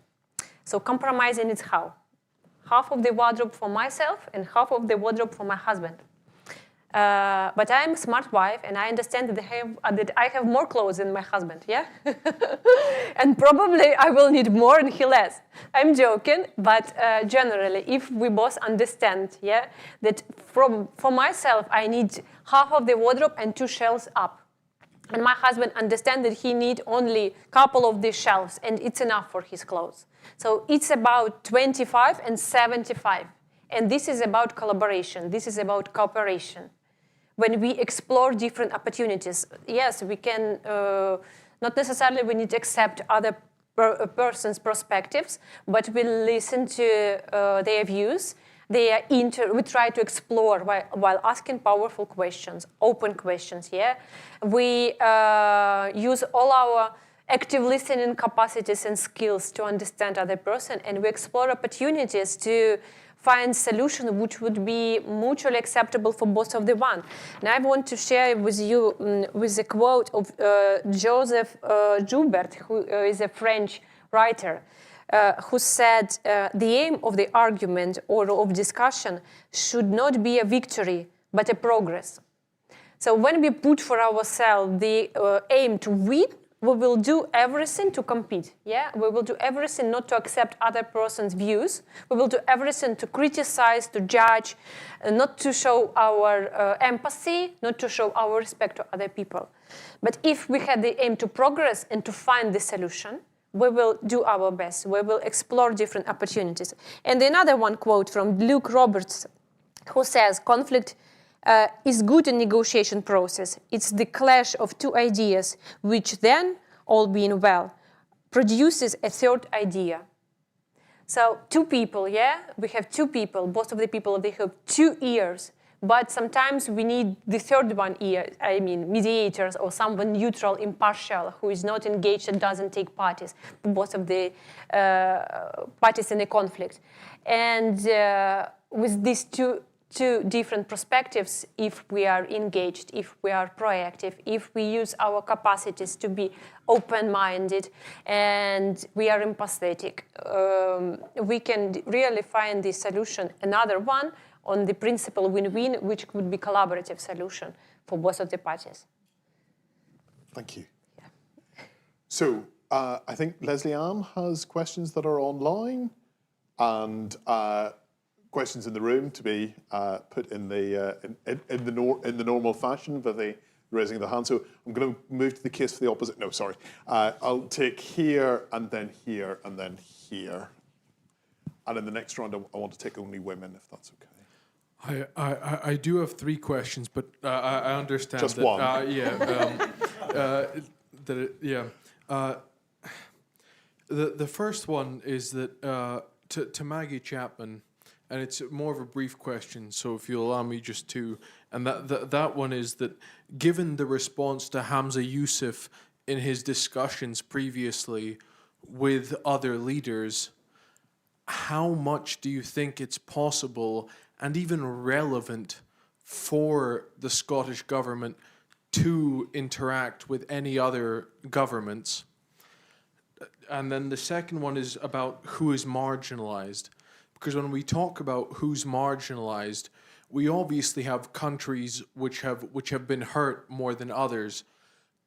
So compromising is how? Half of the wardrobe for myself and half of the wardrobe for my husband. But I'm a smart wife, and I understand that I have more clothes than my husband, yeah? And probably I will need more and he less. I'm joking, but generally, if we both understand, yeah, that for myself, I need half of the wardrobe and 2 shelves up. And my husband understands that he needs only a couple of these shelves, and it's enough for his clothes. So it's about 25 and 75. And this is about collaboration. This is about cooperation. When we explore different opportunities, yes, we can, not necessarily we need to accept other person's perspectives, but we listen to their views. We try to explore while asking powerful questions, open questions. Yeah, we use all our active listening capacities and skills to understand other person, and we explore opportunities to find solutions which would be mutually acceptable for both of the one. And I want to share with you with a quote of Joseph Joubert, who is a French writer, who said, the aim of the argument or of discussion should not be a victory, but a progress. So when we put for ourselves the aim to win, we will do everything to compete. Yeah, we will do everything not to accept other person's views. We will do everything to criticize, to judge, not to show our empathy, not to show our respect to other people. But if we had the aim to progress and to find the solution, we will do our best. We will explore different opportunities. And another one quote from Luke Roberts, who says, conflict is good in negotiation process. It's the clash of two ideas, which then, all being well, produces a third idea. So two people, yeah? We have two people. Both of the people, they have two ears. But sometimes we need the third one ear, I mean, mediators or someone neutral, impartial, who is not engaged and doesn't take parties, both of the parties in a conflict. And with these two different perspectives, if we are engaged, if we are proactive, if we use our capacities to be open-minded and we are empathetic, we can really find the solution, another one, on the principle win-win, which could be collaborative solution for both of the parties. Thank you. Yeah. So I think Leslie Ann has questions that are online and questions in the room to be put in the normal fashion by the raising of the hand. So I'm going to move to the case for the opposite. No, sorry. I'll take here and then here and then here. And in the next round, I want to take only women, if that's okay. I do have three questions, but I understand just that, one. The first one is that to Maggie Chapman, and it's more of a brief question. So if you'll allow me just to, and that one is that given the response to Hamza Yusuf in his discussions previously with other leaders, how much do you think it's possible and even relevant for the Scottish government to interact with any other governments? And then the second one is about who is marginalized. Because when we talk about who's marginalized, we obviously have countries which have been hurt more than others,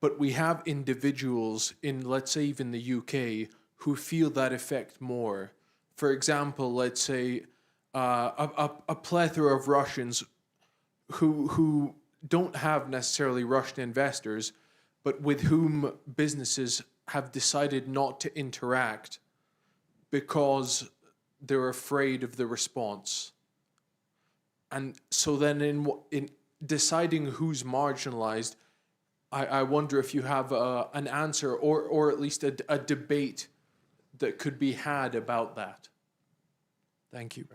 but we have individuals in, let's say, even the UK, who feel that effect more. For example, let's say a plethora of Russians who don't have necessarily Russian investors, but with whom businesses have decided not to interact because they're afraid of the response. And so then in deciding who's marginalized, I wonder if you have an answer or at least a debate that could be had about that. Thank you.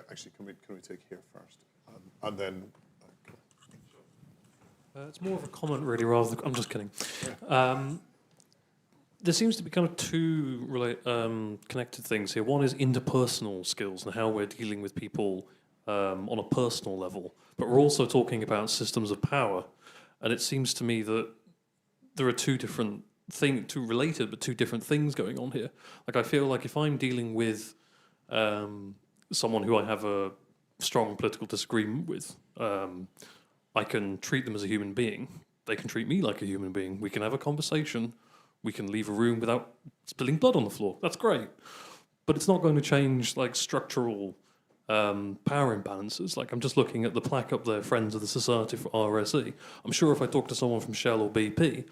Actually, can we take here first? And then... it's more of a comment, really, rather than... I'm just kidding. There seems to be kind of two connected things here. One is interpersonal skills and how we're dealing with people on a personal level. But we're also talking about systems of power. And it seems to me that there are two different things, two related but two different things going on here. Like, I feel like if I'm dealing with someone who I have a strong political disagreement with, I can treat them as a human being. They can treat me like a human being. We can have a conversation. We can leave a room without spilling blood on the floor. That's great. But it's not going to change, like, structural power imbalances. Like, I'm just looking at the plaque up there, Friends of the Society for RSE. I'm sure if I talk to someone from Shell or BP,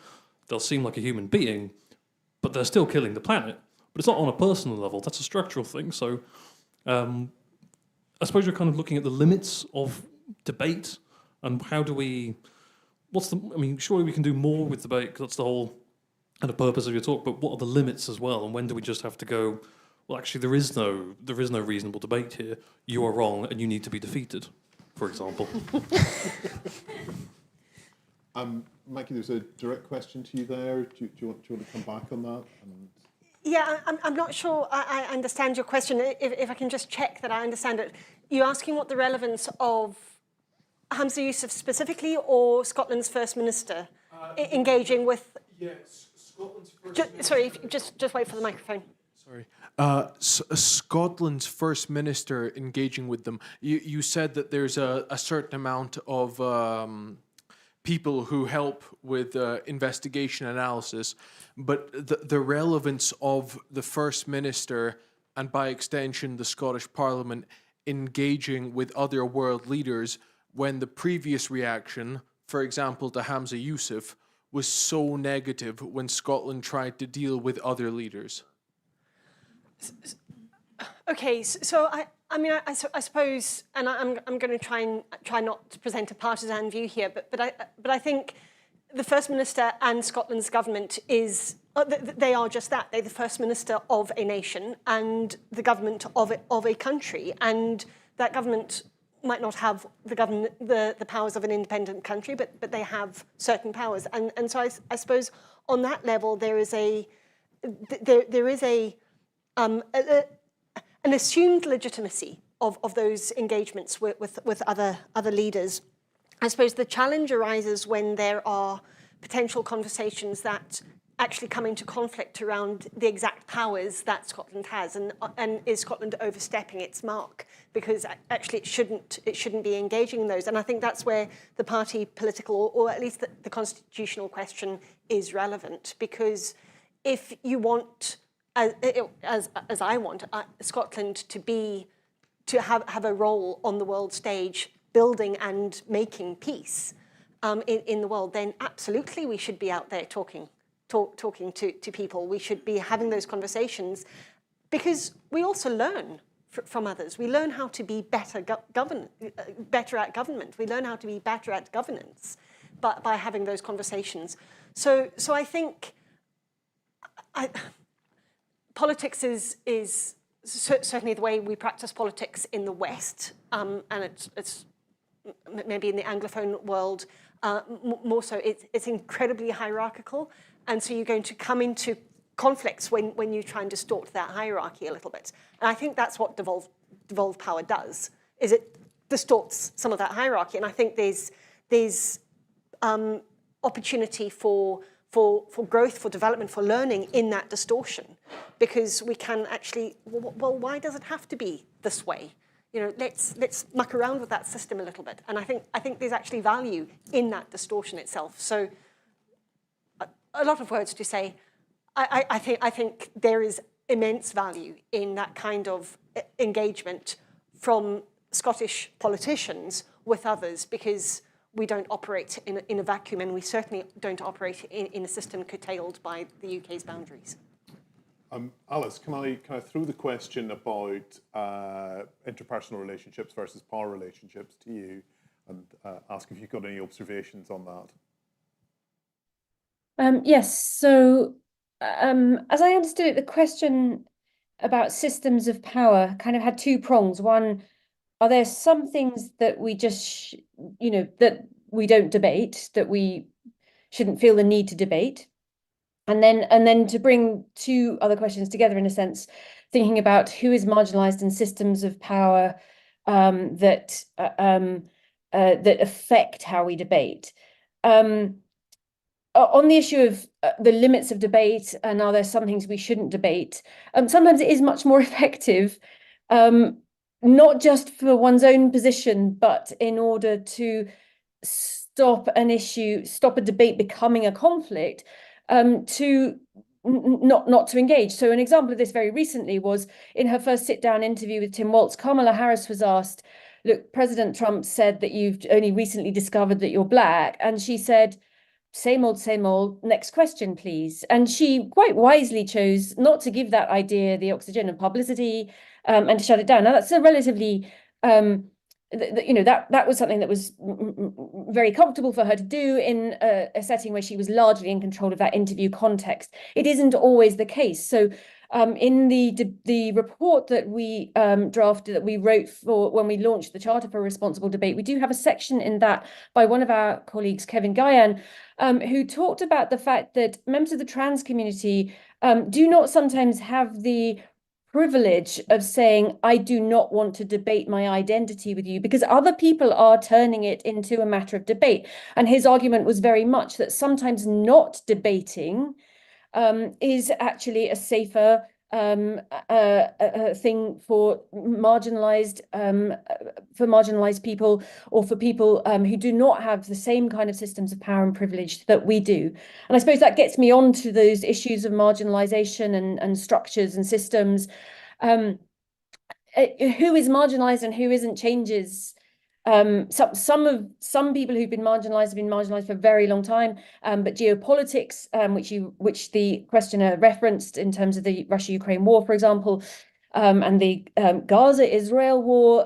they'll seem like a human being, but they're still killing the planet. But it's not on a personal level. That's a structural thing. So I suppose you're kind of looking at the limits of debate and how do we... surely we can do more with debate, because that's the whole kind of purpose of your talk, but what are the limits as well? And when do we just have to go, well, actually, there is no reasonable debate here. You are wrong, and you need to be defeated, for example. Maggie, there's a direct question to you there. Do you want to come back on that? Yeah, I'm not sure I understand your question. If I can just check that I understand it. You're asking what the relevance of Hamza Yusuf specifically, or Scotland's First Minister engaging with... Yes, Scotland's First Minister... Sorry, just wait for the microphone. Sorry. Scotland's First Minister engaging with them. You said that there's a certain amount of people who help with investigation analysis, but the relevance of the First Minister, and by extension the Scottish Parliament, engaging with other world leaders when the previous reaction, for example, to Hamza Yusuf, was so negative when Scotland tried to deal with other leaders? Okay, so I mean, I suppose, and I'm going to try not to present a partisan view here, but I think the First Minister and Scotland's government is, they are just that. They're the First Minister of a nation and the government of a country, and that government might not have the powers of an independent country, but they have certain powers, and so I suppose on that level there is an assumed legitimacy of those engagements with other leaders. I suppose the challenge arises when there are potential conversations that actually come into conflict around the exact powers that Scotland has, and is Scotland overstepping its mark, because actually it shouldn't be engaging in those. And I think that's where the party political, or at least the constitutional question is relevant, because if you want, as I want, Scotland to have a role on the world stage, building and making peace in the world, then absolutely we should be out there talking to people. We should be having those conversations, because we also learn from others. We learn how to be better at government. We learn how to be better at governance by having those conversations. So I think politics is certainly the way we practice politics in the West, and it's maybe in the Anglophone world more so. It's incredibly hierarchical, and so you're going to come into conflicts when you try and distort that hierarchy a little bit. And I think that's what devolved power does, is it distorts some of that hierarchy. And I think there's opportunity for growth, for development, for learning in that distortion, because we can actually, well, why does it have to be this way? You know, let's muck around with that system a little bit. And I think there's actually value in that distortion itself. So a lot of words to say, I think there is immense value in that kind of engagement from Scottish politicians with others, because we don't operate in a vacuum, and we certainly don't operate in a system curtailed by the UK's boundaries. Alice, can I throw the question about interpersonal relationships versus power relationships to you, and ask if you've got any observations on that? Yes, so as I understood it, the question about systems of power kind of had two prongs. One, are there some things that we just, that we don't debate, that we shouldn't feel the need to debate? And then to bring two other questions together, in a sense, thinking about who is marginalized in systems of power that affect how we debate. On the issue of the limits of debate, and are there some things we shouldn't debate, sometimes it is much more effective, not just for one's own position, but in order to stop a debate becoming a conflict, to not to engage. So an example of this very recently was in her first sit-down interview with Tim Walz. Kamala Harris was asked, look, President Trump said that you've only recently discovered that you're Black. And she said, same old, next question, please. And she quite wisely chose not to give that idea the oxygen of publicity, and to shut it down. Now, that's a relatively, that was something that was very comfortable for her to do in a setting where she was largely in control of that interview context. It isn't always the case. So In the report that we drafted, that we wrote for when we launched the Charter for Responsible Debate, we do have a section in that by one of our colleagues, Kevin Guyan, who talked about the fact that members of the trans community do not sometimes have the privilege of saying, I do not want to debate my identity with you, because other people are turning it into a matter of debate. And his argument was very much that sometimes not debating is actually a safer thing for marginalized people, or for people who do not have the same kind of systems of power and privilege that we do. And I suppose that gets me on to those issues of marginalization and structures and systems. Who is marginalized and who isn't changes. Some people who've been marginalized have been marginalized for a very long time, but geopolitics, which the questioner referenced in terms of the Russia-Ukraine war, for example, and the Gaza-Israel war,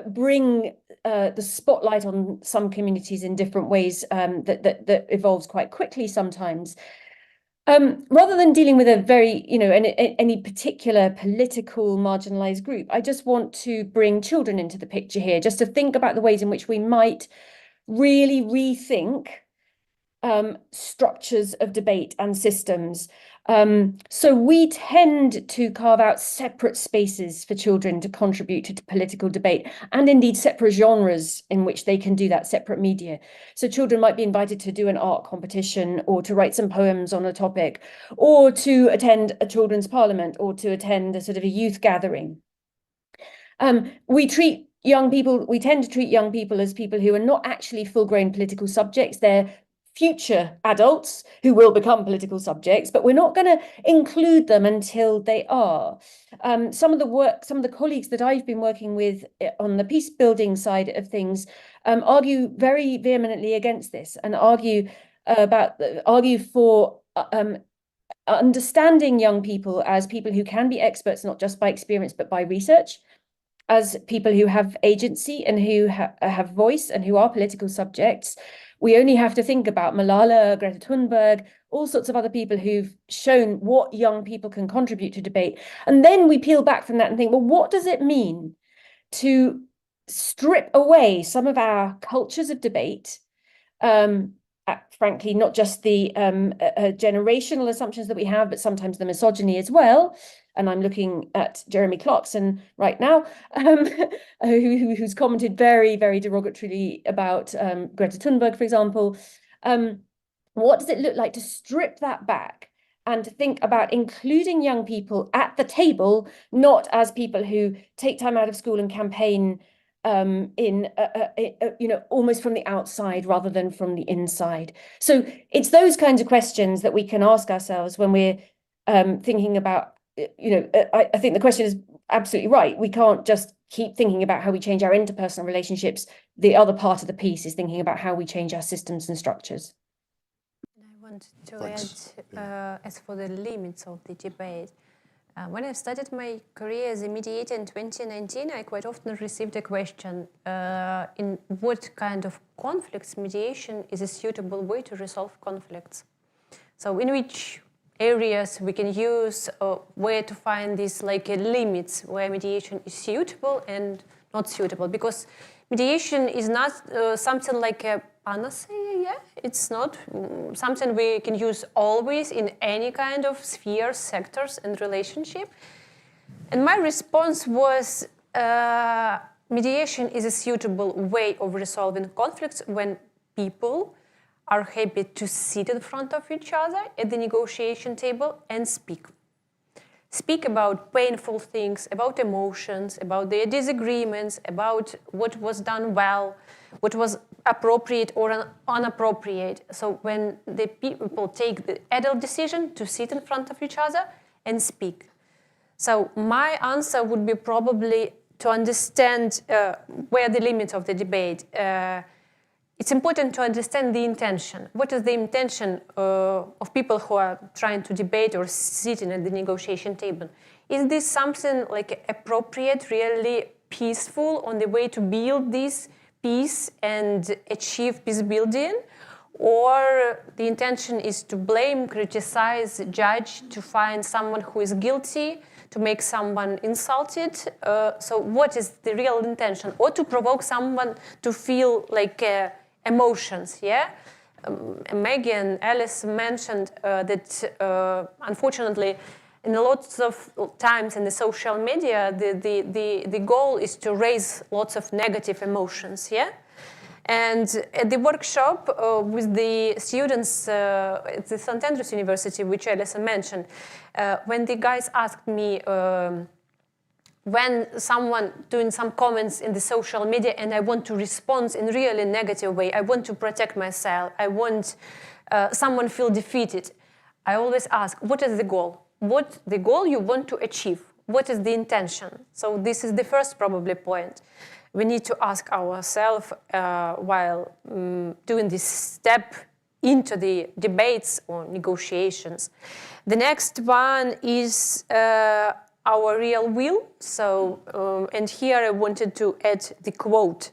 bring the spotlight on some communities in different ways, that evolves quite quickly sometimes. Rather than dealing with a very, any particular political marginalized group, I just want to bring children into the picture here, just to think about the ways in which we might really rethink structures of debate and systems. So we tend to carve out separate spaces for children to contribute to political debate, and indeed separate genres in which they can do that, separate media. So children might be invited to do an art competition, or to write some poems on a topic, or to attend a children's parliament, or to attend a sort of a youth gathering. We tend to treat young people as people who are not actually full-grown political subjects. They're future adults who will become political subjects, but we're not going to include them until they are. Some of the colleagues that I've been working with on the peace building side of things argue very vehemently against this, and argue for understanding young people as people who can be experts not just by experience but by research, as people who have agency and who have voice and who are political subjects. We only have to think about Malala, Greta Thunberg, all sorts of other people who've shown what young people can contribute to debate. And then we peel back from that and think, well, what does it mean to strip away some of our cultures of debate, frankly, not just the generational assumptions that we have, but sometimes the misogyny as well. And I'm looking at Jeremy Clarkson right now, who's commented very, very derogatorily about Greta Thunberg, for example. What does it look like to strip that back and to think about including young people at the table, not as people who take time out of school and campaign almost from the outside rather than from the inside? So it's those kinds of questions that we can ask ourselves when we're thinking about, I think the question is absolutely right. We can't just keep thinking about how we change our interpersonal relationships. The other part of the piece is thinking about how we change our systems and structures. I want to add, as for the limits of the debate, when I started my career as a mediator in 2019, I quite often received a question, in what kind of conflicts mediation is a suitable way to resolve conflicts. So in which areas we can use, where to find these limits where mediation is suitable and not suitable. Because mediation is not something like a panacea, yeah? It's not something we can use always in any kind of sphere, sectors, and relationship. And my response was, mediation is a suitable way of resolving conflicts when people are happy to sit in front of each other at the negotiation table and speak. Speak about painful things, about emotions, about their disagreements, about what was done well, what was appropriate or inappropriate. So when the people take the adult decision to sit in front of each other and speak. So my answer would be probably to understand where the limits of the debate. It's important to understand the intention. What is the intention of people who are trying to debate or sitting at the negotiation table? Is this something appropriate, really peaceful, on the way to build this peace and achieve peace building? or the intention is to blame, criticize, judge, to find someone who is guilty, to make someone insulted. So what is the real intention? Or to provoke someone to feel like emotions, yeah? Maggie and Alice mentioned that unfortunately, in lots of times in the social media, the goal is to raise lots of negative emotions, yeah? And at the workshop with the students at the St. Andrews University, which Alison mentioned, when the guys asked me when someone doing some comments in the social media and I want to respond in really negative way, I want to protect myself, I want someone feel defeated, I always ask, what is the goal? What the goal you want to achieve? What is the intention? So this is the first probably point. We need to ask ourselves while doing this step into the debates or negotiations. The next one is our real will. So, and here I wanted to add the quote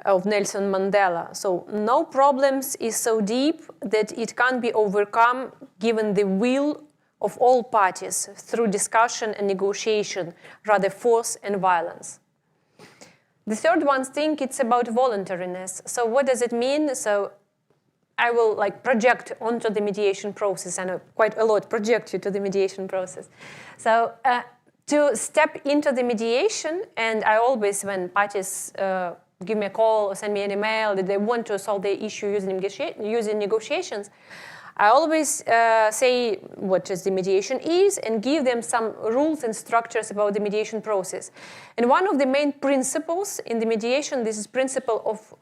of Nelson Mandela. So, no problems is so deep that it can't be overcome given the will of all parties through discussion and negotiation, rather force and violence. The third one thing, it's about voluntariness. So what does it mean? So I will project onto the mediation process, and quite a lot project you to the mediation process. So to step into the mediation, and I always, when parties give me a call or send me an email that they want to solve the issue using negotiations, I always say what is the mediation is and give them some rules and structures about the mediation process. And one of the main principles in the mediation, this is principle of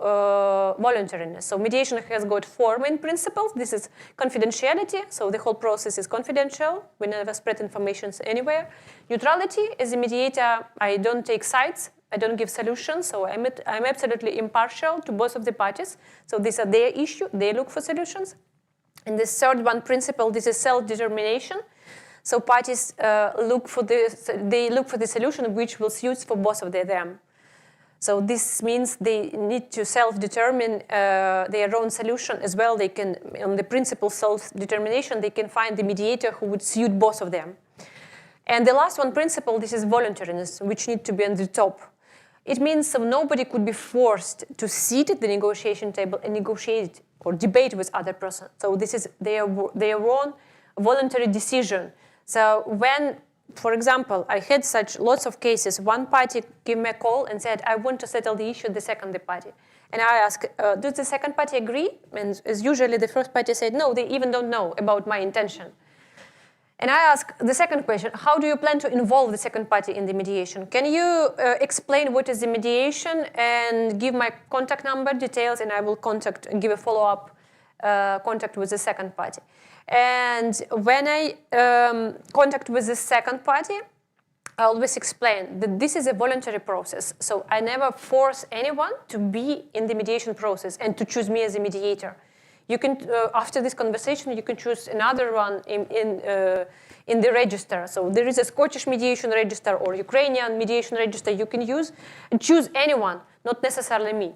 voluntariness. So mediation has got 4 main principles. This is confidentiality, so the whole process is confidential. We never spread information anywhere. Neutrality, as a mediator, I don't take sides. I don't give solutions, so I'm absolutely impartial to both of the parties. So these are their issue, they look for solutions. And the third one principle, this is self-determination. So parties look for the solution which will suit for both of them. So this means they need to self-determine their own solution as well. They can, on the principle self-determination, they can find the mediator who would suit both of them. And the last one principle, this is voluntariness, which need to be on the top. It means so nobody could be forced to sit at the negotiation table and negotiate or debate with other person. So this is their own voluntary decision. So when, for example, I had such lots of cases, one party gave me a call and said, I want to settle the issue, the second party. And I asked, does the second party agree? And as usually the first party said, no, they even don't know about my intention. And I ask the second question, how do you plan to involve the second party in the mediation? Can you explain what is the mediation and give my contact number, details, and I will contact and give a follow-up contact with the second party. And when I contact with the second party, I always explain that this is a voluntary process. So I never force anyone to be in the mediation process and to choose me as a mediator. You can, after this conversation, you can choose another one in the register. So there is a Scottish mediation register or Ukrainian mediation register you can use and choose anyone, not necessarily me.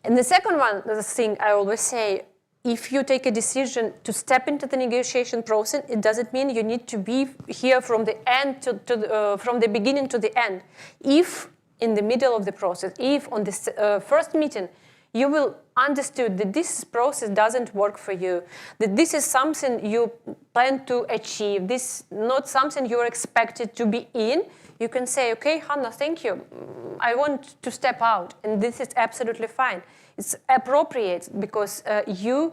And the second one, the thing I always say, if you take a decision to step into the negotiation process, it doesn't mean you need to be here from the end from the beginning to the end. If in the middle of the process, if on the first meeting, you will understood that this process doesn't work for you, that this is something you plan to achieve, this not something you're expected to be in, you can say, okay, Hannah, thank you. I want to step out, and this is absolutely fine. It's appropriate because the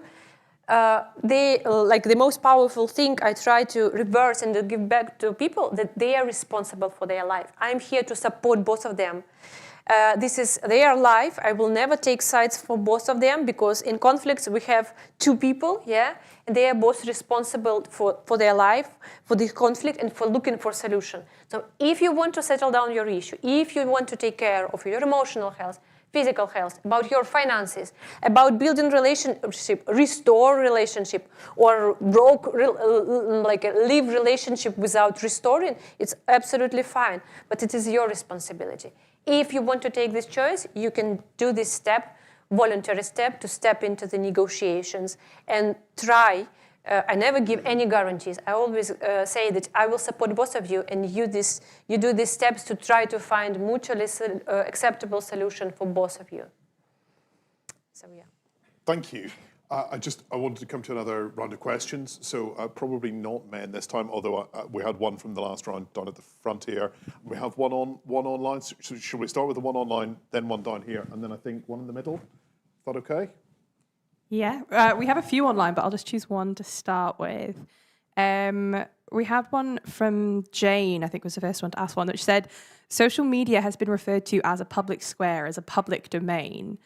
most powerful thing I try to reverse and to give back to people that they are responsible for their life. I'm here to support both of them. This is their life. I will never take sides for both of them because in conflicts we have two people, yeah, and they are both responsible for their life, for the conflict, and for looking for solution. So if you want to settle down your issue, if you want to take care of your emotional health, physical health, about your finances, about building relationship, restore relationship, or leave relationship without restoring, it's absolutely fine, but it is your responsibility. If you want to take this choice, you can do this step voluntary step to step into the negotiations and try. I never give any guarantees. I always say that I will support both of you, and you do these steps to try to find mutually acceptable solution for both of you. So yeah. Thank you. I wanted to come to another round of questions. So probably not men this time, although we had one from the last round down at the front here. We have one online. So should we start with the one online, then one down here, and then I think one in the middle? Is that okay? Yeah, we have a few online, but I'll just choose one to start with. We had one from Jane, I think was the first one to ask one, which said, social media has been referred to as a public square, as a public domain.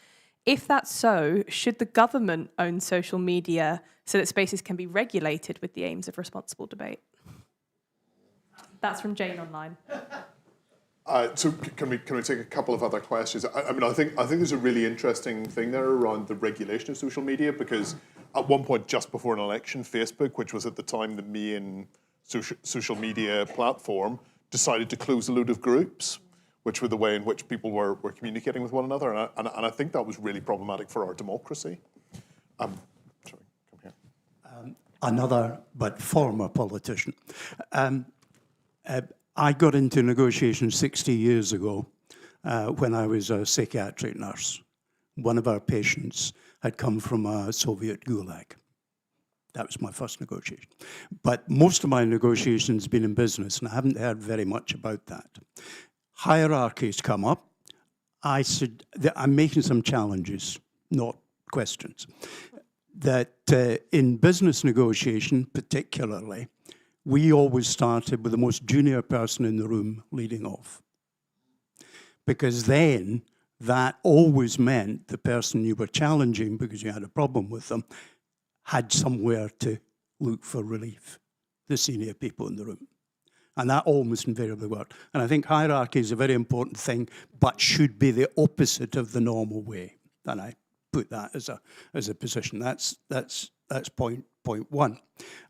If that's so, should the government own social media so that spaces can be regulated with the aims of responsible debate? That's from Jane online. So can we take a couple of other questions? I mean, I think there's a really interesting thing there around the regulation of social media, because at one point just before an election, Facebook, which was at the time the main social media platform, decided to close a load of groups, which were the way in which people were communicating with one another. And I think that was really problematic for our democracy. Sorry, come here. Another, but former politician. I got into negotiations 60 years ago when I was a psychiatric nurse. One of our patients had come from a Soviet gulag. That was my first negotiation. But most of my negotiations have been in business, and I haven't heard very much about that. Hierarchies come up. I'm making some challenges, not questions. That in business negotiation, particularly, we always started with the most junior person in the room leading off. Because then that always meant the person you were challenging, because you had a problem with them, had somewhere to look for relief, the senior people in the room. And that almost invariably worked. And I think hierarchy is a very important thing, but should be the opposite of the normal way. And I put that as a position. That's point one.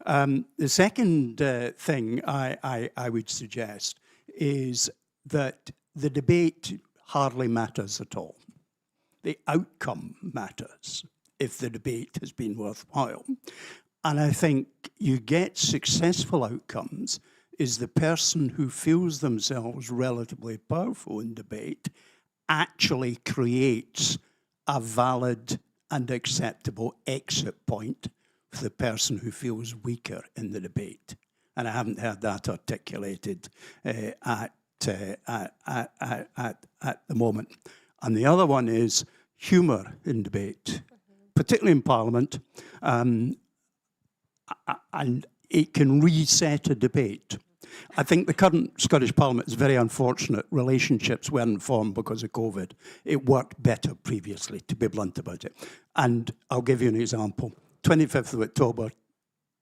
The second thing I would suggest is that the debate hardly matters at all. The outcome matters if the debate has been worthwhile. And I think you get successful outcomes is the person who feels themselves relatively powerful in debate actually creates a valid and acceptable exit point for the person who feels weaker in the debate. And I haven't heard that articulated at the moment. And the other one is humour in debate, particularly in Parliament. And it can reset a debate. I think the current Scottish Parliament is very unfortunate. Relationships weren't formed because of COVID. It worked better previously, to be blunt about it. And I'll give you an example. 25th of October,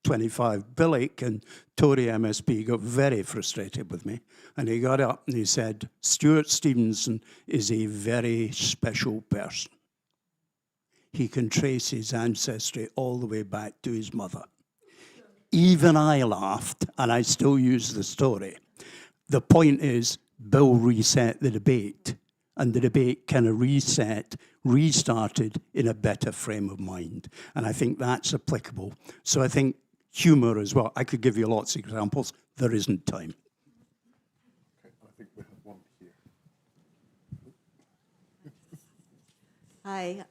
25, Billick, and Tory MSP, got very frustrated with me. And he got up and he said, Stuart Stevenson is a very special person. He can trace his ancestry all the way back to his mother. Even I laughed, and I still use the story. The point is, Bill reset the debate, and the debate kind of restarted in a better frame of mind. And I think that's applicable. So I think humour as well. I could give you lots of examples. There isn't time. Okay, I think we have one here. Hi,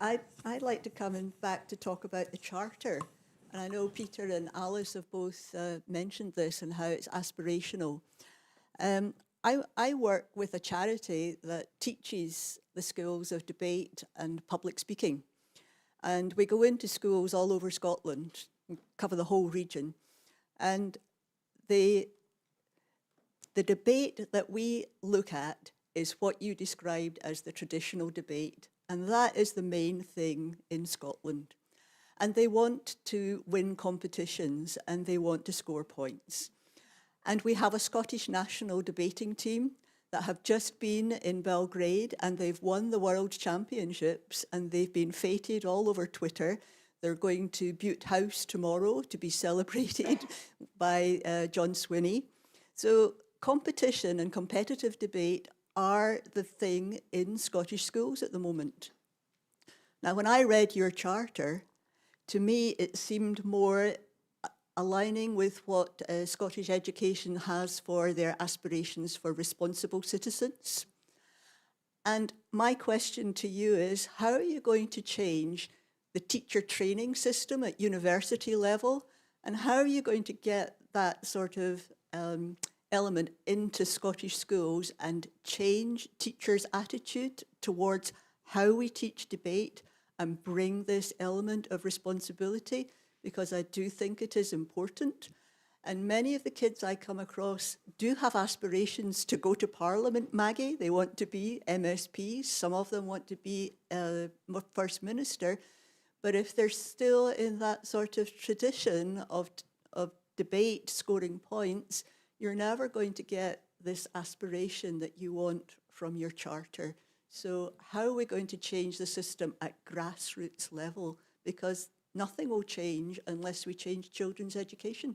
I'd like to come in back to talk about the Charter. And I know Peter and Alice have both mentioned this and how it's aspirational. I work with a charity that teaches the skills of debate and public speaking. And we go into schools all over Scotland, cover the whole region. And the debate that we look at is what you described as the traditional debate. And that is the main thing in Scotland. And they want to win competitions and they want to score points. And we have a Scottish national debating team that have just been in Belgrade and they've won the World Championships and they've been feted all over Twitter. They're going to Butte House tomorrow to be celebrated by John Swinney. So competition and competitive debate are the thing in Scottish schools at the moment. Now, when I read your charter, to me it seemed more aligning with what Scottish education has for their aspirations for responsible citizens. And my question to you is, how are you going to change the teacher training system at university level? And how are you going to get that sort of element into Scottish schools and change teachers' attitude towards how we teach debate and bring this element of responsibility? Because I do think it is important. And many of the kids I come across do have aspirations to go to Parliament, Maggie. They want to be MSPs. Some of them want to be First Minister. But if they're still in that sort of tradition of debate, scoring points, you're never going to get this aspiration that you want from your charter. So how are we going to change the system at grassroots level? Because nothing will change unless we change children's education.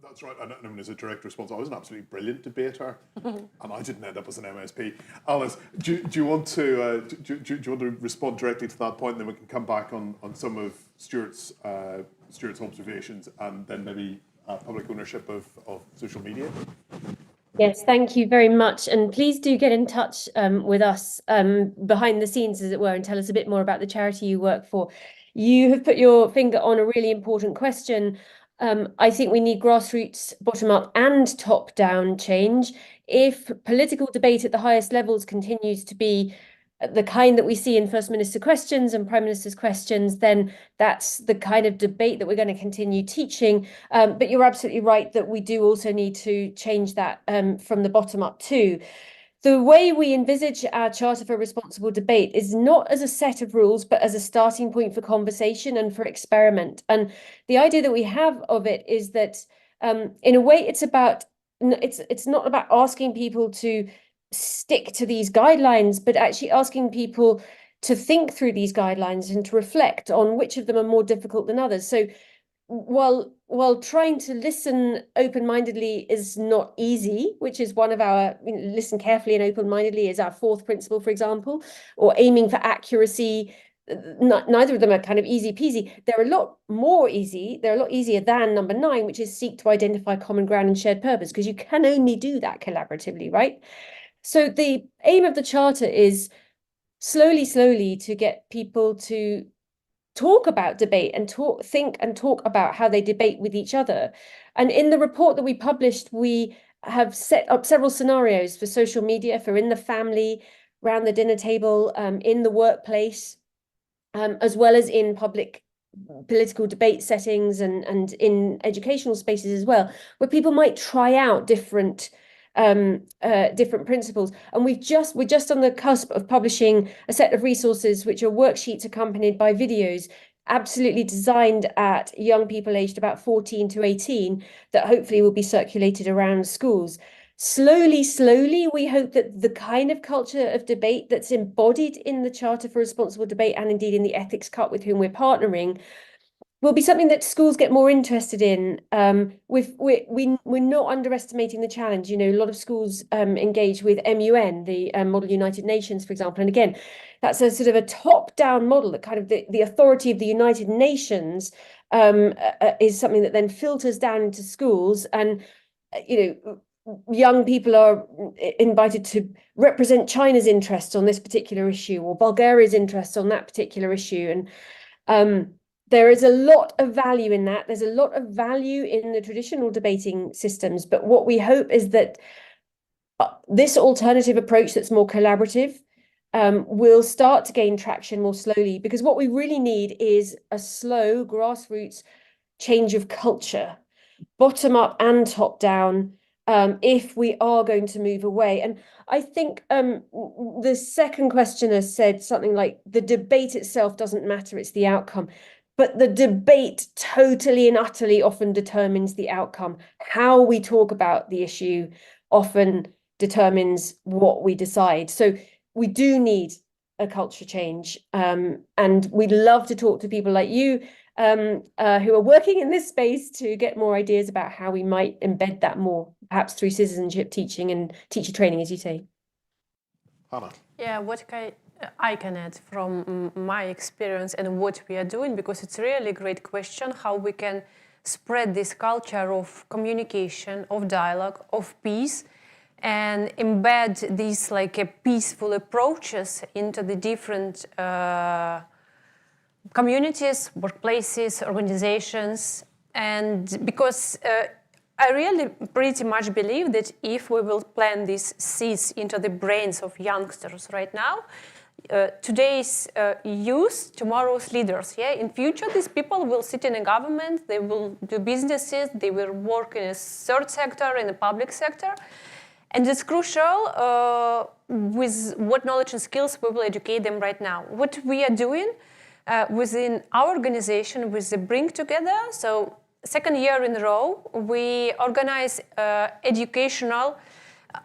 That's right. And I mean, as a direct response, I was an absolutely brilliant debater, and I didn't end up as an MSP. Alice, do you want to respond directly to that point, and then we can come back on some of Stuart's observations, and then maybe public ownership of social media? Yes, thank you very much. And please do get in touch with us behind the scenes, as it were, and tell us a bit more about the charity you work for. You have put your finger on a really important question. I think we need grassroots, bottom-up and top-down change. If political debate at the highest levels continues to be the kind that we see in First Minister questions and Prime Minister's questions, then that's the kind of debate that we're going to continue teaching. But you're absolutely right that we do also need to change that from the bottom up too. The way we envisage our Charter for Responsible Debate is not as a set of rules, but as a starting point for conversation and for experiment. And the idea that we have of it is that, in a way, it's not about asking people to stick to these guidelines, but actually asking people to think through these guidelines and to reflect on which of them are more difficult than others. So while trying to listen open-mindedly is not easy, which is one of our, listen carefully and open-mindedly is our fourth principle, for example, or aiming for accuracy, neither of them are kind of easy peasy. They're a lot easier than number 9, which is seek to identify common ground and shared purpose, because you can only do that collaboratively, right? So the aim of the Charter is slowly to get people to talk about debate and think about how they debate with each other. And in the report that we published, we have set up several scenarios for social media, for in the family, around the dinner table, in the workplace, as well as in public political debate settings and in educational spaces as well, where people might try out different principles. And we're just on the cusp of publishing a set of resources which are worksheets accompanied by videos absolutely designed at young people aged about 14 to 18 that hopefully will be circulated around schools. Slowly, we hope that the kind of culture of debate that's embodied in the Charter for Responsible Debate and indeed in the Ethics Cut with whom we're partnering will be something that schools get more interested in. We're not underestimating the challenge. A lot of schools engage with MUN, the Model United Nations, for example. And again, that's a sort of a top-down model that kind of the authority of the United Nations is something that then filters down into schools. And, young people are invited to represent China's interests on this particular issue or Bulgaria's interests on that particular issue. And there is a lot of value in that. There's a lot of value in the traditional debating systems. But what we hope is that this alternative approach that's more collaborative will start to gain traction more slowly, because what we really need is a slow grassroots change of culture, bottom up and top down, if we are going to move away. And I think the second questioner said something like the debate itself doesn't matter, it's the outcome. But the debate totally and utterly often determines the outcome. How we talk about the issue often determines what we decide. So we do need a culture change. And we'd love to talk to people like you who are working in this space to get more ideas about how we might embed that more, perhaps through citizenship teaching and teacher training, as you say. Hannah. Yeah, what I can add from my experience and what we are doing, because it's really a great question how we can spread this culture of communication, of dialogue, of peace, and embed these peaceful approaches into the different communities, workplaces, organizations. And because I really pretty much believe that if we will plant these seeds into the brains of youngsters right now, today's youth, tomorrow's leaders. Yeah, in future, these people will sit in a government, they will do businesses, they will work in a third sector, in the public sector, and it's crucial with what knowledge and skills we will educate them right now. What we are doing within our organization with the Bring Together, so second year in a row, we organize educational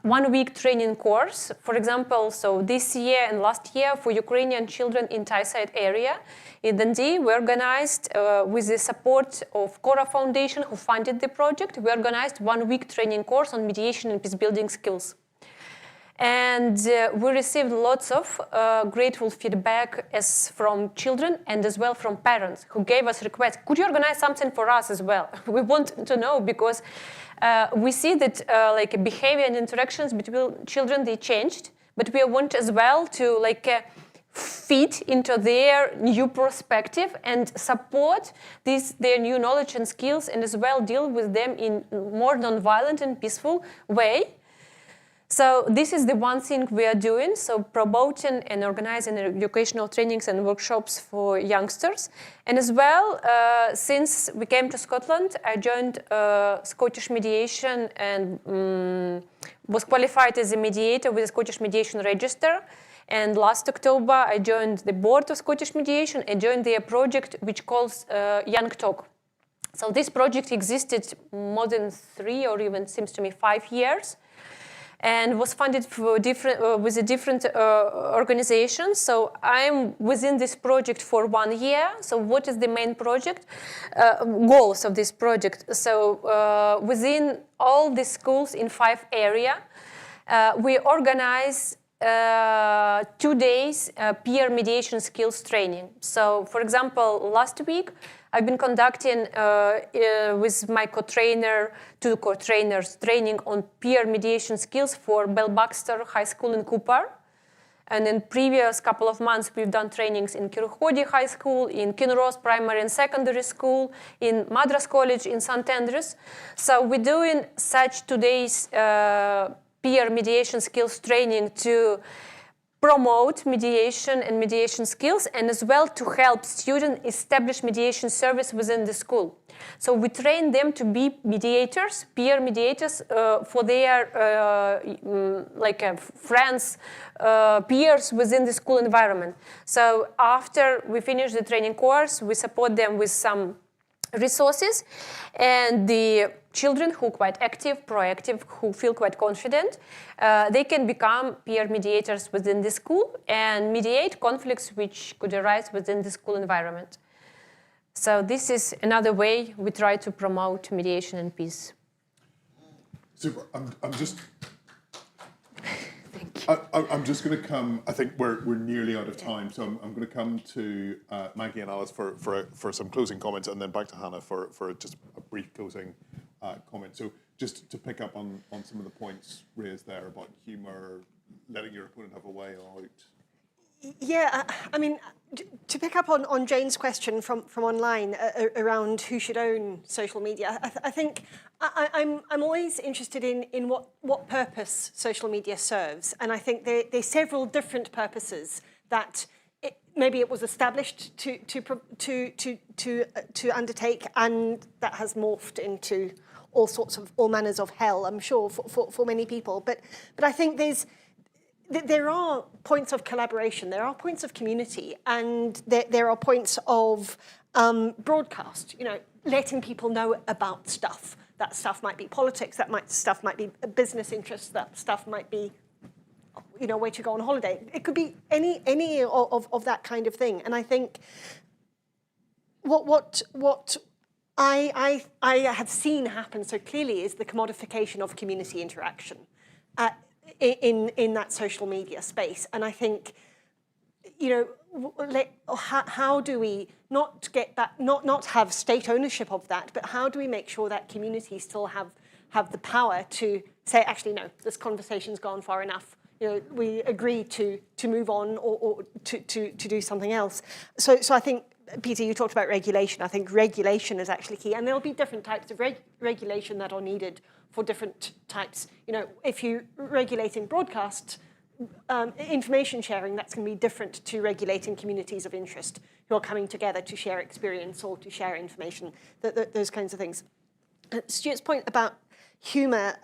one-week training course. For example, so this year and last year for Ukrainian children in Tayside area in Dundee, we organized with the support of Cora Foundation, who funded the project, we organized one-week training course on mediation and peace-building skills. And we received lots of grateful feedback as from children and as well from parents who gave us requests. Could you organize something for us as well? We want to know because we see that behavior and interactions between children, they changed, but we want as well to fit into their new perspective and support their new knowledge and skills, and as well deal with them in more non-violent and peaceful way. So this is the one thing we are doing, so promoting and organizing educational trainings and workshops for youngsters. And as well, since we came to Scotland, I joined Scottish Mediation and was qualified as a mediator with the Scottish Mediation Register. And last October, I joined the board of Scottish Mediation and joined their project, which calls Young Talk. So this project existed more than 3 or even seems to me 5 years, and was funded for with a different organizations. So I'm within this project for 1 year. So what is the main project goals of this project? So within all the schools in 5 areas, we organize 2 days peer mediation skills training. So, for example, last week I've been conducting with my co-trainer, 2 co-trainers, training on peer mediation skills for Bell Baxter High School in Cooper. And in previous couple of months, we've done trainings in Kirkcaldy High School, in Kinross Primary and Secondary School, in Madras College in St. Andrews. So we're doing such 2 days peer mediation skills training to promote mediation and mediation skills, and as well to help students establish mediation service within the school. So we train them to be mediators, peer mediators for their friends, peers within the school environment. So after we finish the training course, we support them with some resources, and the children who are quite active, proactive, who feel quite confident, they can become peer mediators within the school and mediate conflicts which could arise within the school environment. So this is another way we try to promote mediation and peace. Super. I'm just... I'm just going to come. I think we're nearly out of time, so I'm going to come to Maggie and Alice for some closing comments, and then back to Hannah for just a brief closing comment. So just to pick up on some of the points raised there about humour, letting your opponent have a way out. Yeah, I mean, to pick up on Jane's question from online around who should own social media, I think I'm always interested in what purpose social media serves, and I think there's several different purposes that maybe it was established to undertake, and that has morphed into all manners of hell, I'm sure, for many people. But I think there are points of collaboration, there are points of community, and there are points of broadcast, letting people know about stuff. That stuff might be politics, stuff might be business interests, that stuff might be, where to go on holiday. It could be any of that kind of thing. And I think what I have seen happen so clearly is the commodification of community interaction in that social media space. And I think how do we not get that, not have state ownership of that, but how do we make sure that communities still have the power to say, actually, no, this conversation's gone far enough. We agree to move on or to do something else. So I think, Peter, you talked about regulation. I think regulation is actually key, and there'll be different types of regulation that are needed for different types. If you regulate in broadcast information sharing, that's going to be different to regulating communities of interest who are coming together to share experience or to share information, those kinds of things. Stuart's point about humour,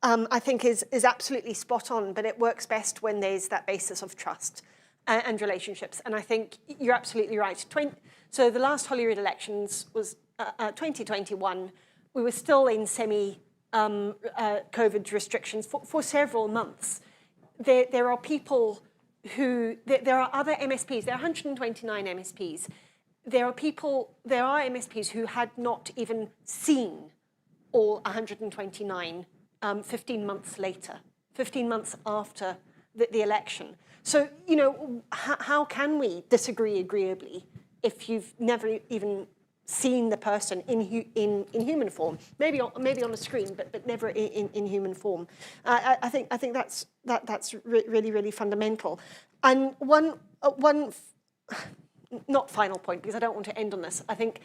I think is absolutely spot on, but it works best when there's that basis of trust and relationships. And I think you're absolutely right. So the last Holyrood elections was 2021. We were still in semi-COVID restrictions for several months. There are people who, there are other MSPs, there are 129 MSPs. There are MSPs who had not even seen all 129 15 months later, 15 months after the election. So, how can we disagree agreeably if you've never even seen the person in human form? Maybe on a screen, but never in human form. I think that's really, really fundamental. And one not final point, because I don't want to end on this. I think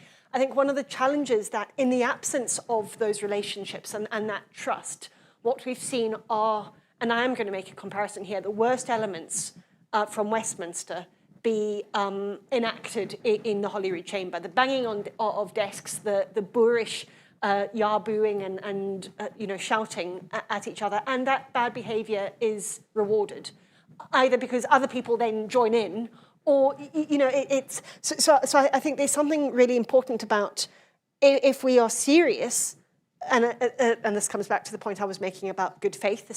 one of the challenges that in the absence of those relationships and that trust, what we've seen are, and I am going to make a comparison here, the worst elements from Westminster be enacted in the Holyrood Chamber. The banging of desks, the boorish yah-booing and shouting at each other, and that bad behaviour is rewarded, either because other people then join in, or it's so I think there's something really important about if we are serious, and this comes back to the point I was making about good faith.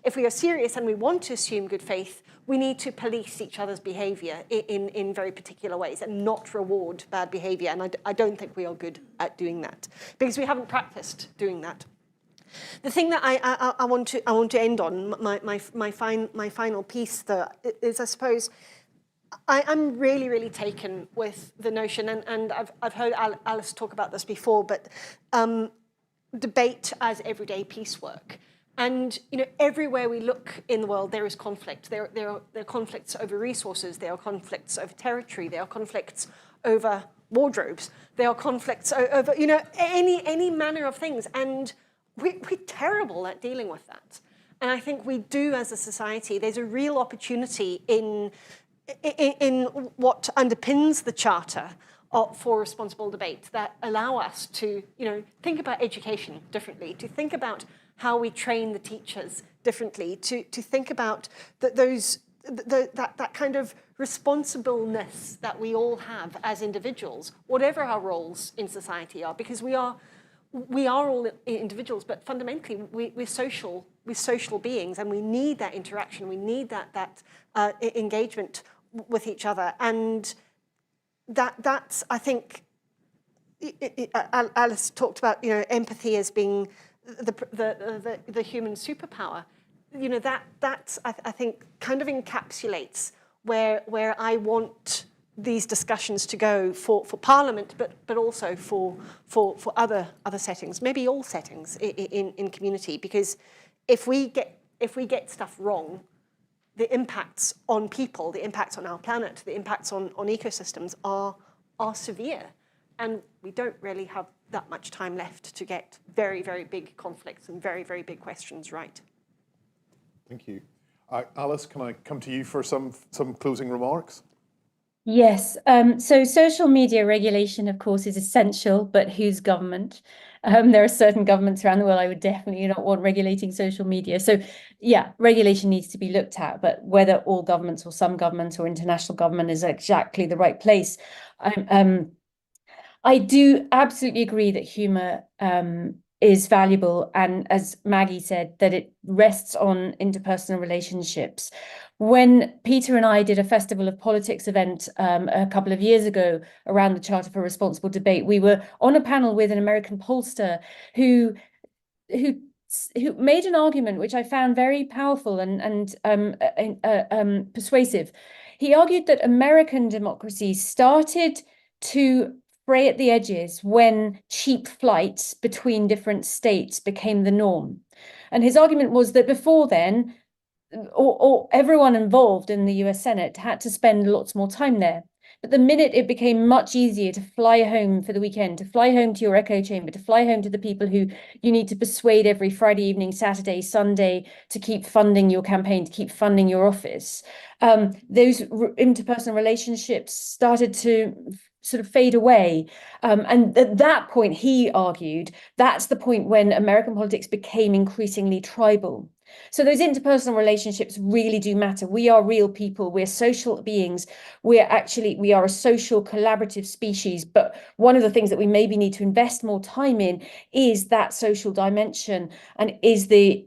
If we are serious and we want to assume good faith, we need to police each other's behaviour in very particular ways and not reward bad behaviour. And I don't think we are good at doing that because we haven't practiced doing that. The thing that I want to end on, my final piece, though, is I suppose I'm really, really taken with the notion, and I've heard Alice talk about this before, but debate as everyday piecework. And everywhere we look in the world, there is conflict. There are conflicts over resources. There are conflicts over territory. There are conflicts over wardrobes. There are conflicts over any manner of things. And we're terrible at dealing with that. And I think we do as a society. There's a real opportunity in what underpins the Charter for responsible debate that allow us to think about education differently, to think about how we train the teachers differently, to think about that kind of responsibleness that we all have as individuals, whatever our roles in society are, because we are all individuals, but fundamentally we're social beings, and we need that interaction, we need that engagement with each other, and that's I think Alice talked about empathy as being the human superpower. That's I think kind of encapsulates where I want these discussions to go for Parliament, but also for other settings, maybe all settings in community. Because if we get stuff wrong, the impacts on people, the impacts on our planet, the impacts on ecosystems are severe, and we don't really have that much time left to get very, very big conflicts and very, very big questions right. Thank you. Alice, can I come to you for some closing remarks? Yes. So social media regulation, of course, is essential, but whose government? There are certain governments around the world I would definitely not want regulating social media. So yeah, regulation needs to be looked at, but whether all governments or some governments or international government is exactly the right place. I do absolutely agree that humour is valuable, and as Maggie said, that it rests on interpersonal relationships. When Peter and I did a Festival of Politics event a couple of years ago around the Charter for Responsible Debate, we were on a panel with an American pollster who made an argument which I found very powerful and persuasive. he argued that American democracy started to fray at the edges when cheap flights between different states became the norm. And his argument was that before then, or everyone involved in the US Senate had to spend lots more time there. But the minute it became much easier to fly home for the weekend, to fly home to your echo chamber, to fly home to the people who you need to persuade every Friday evening, Saturday, Sunday to keep funding your campaign, to keep funding your office, those interpersonal relationships started to sort of fade away. And at that point, he argued, that's the point when American politics became increasingly tribal. So those interpersonal relationships really do matter. We are real people. We're social beings. We are a social collaborative species. But one of the things that we maybe need to invest more time in is that social dimension, and is the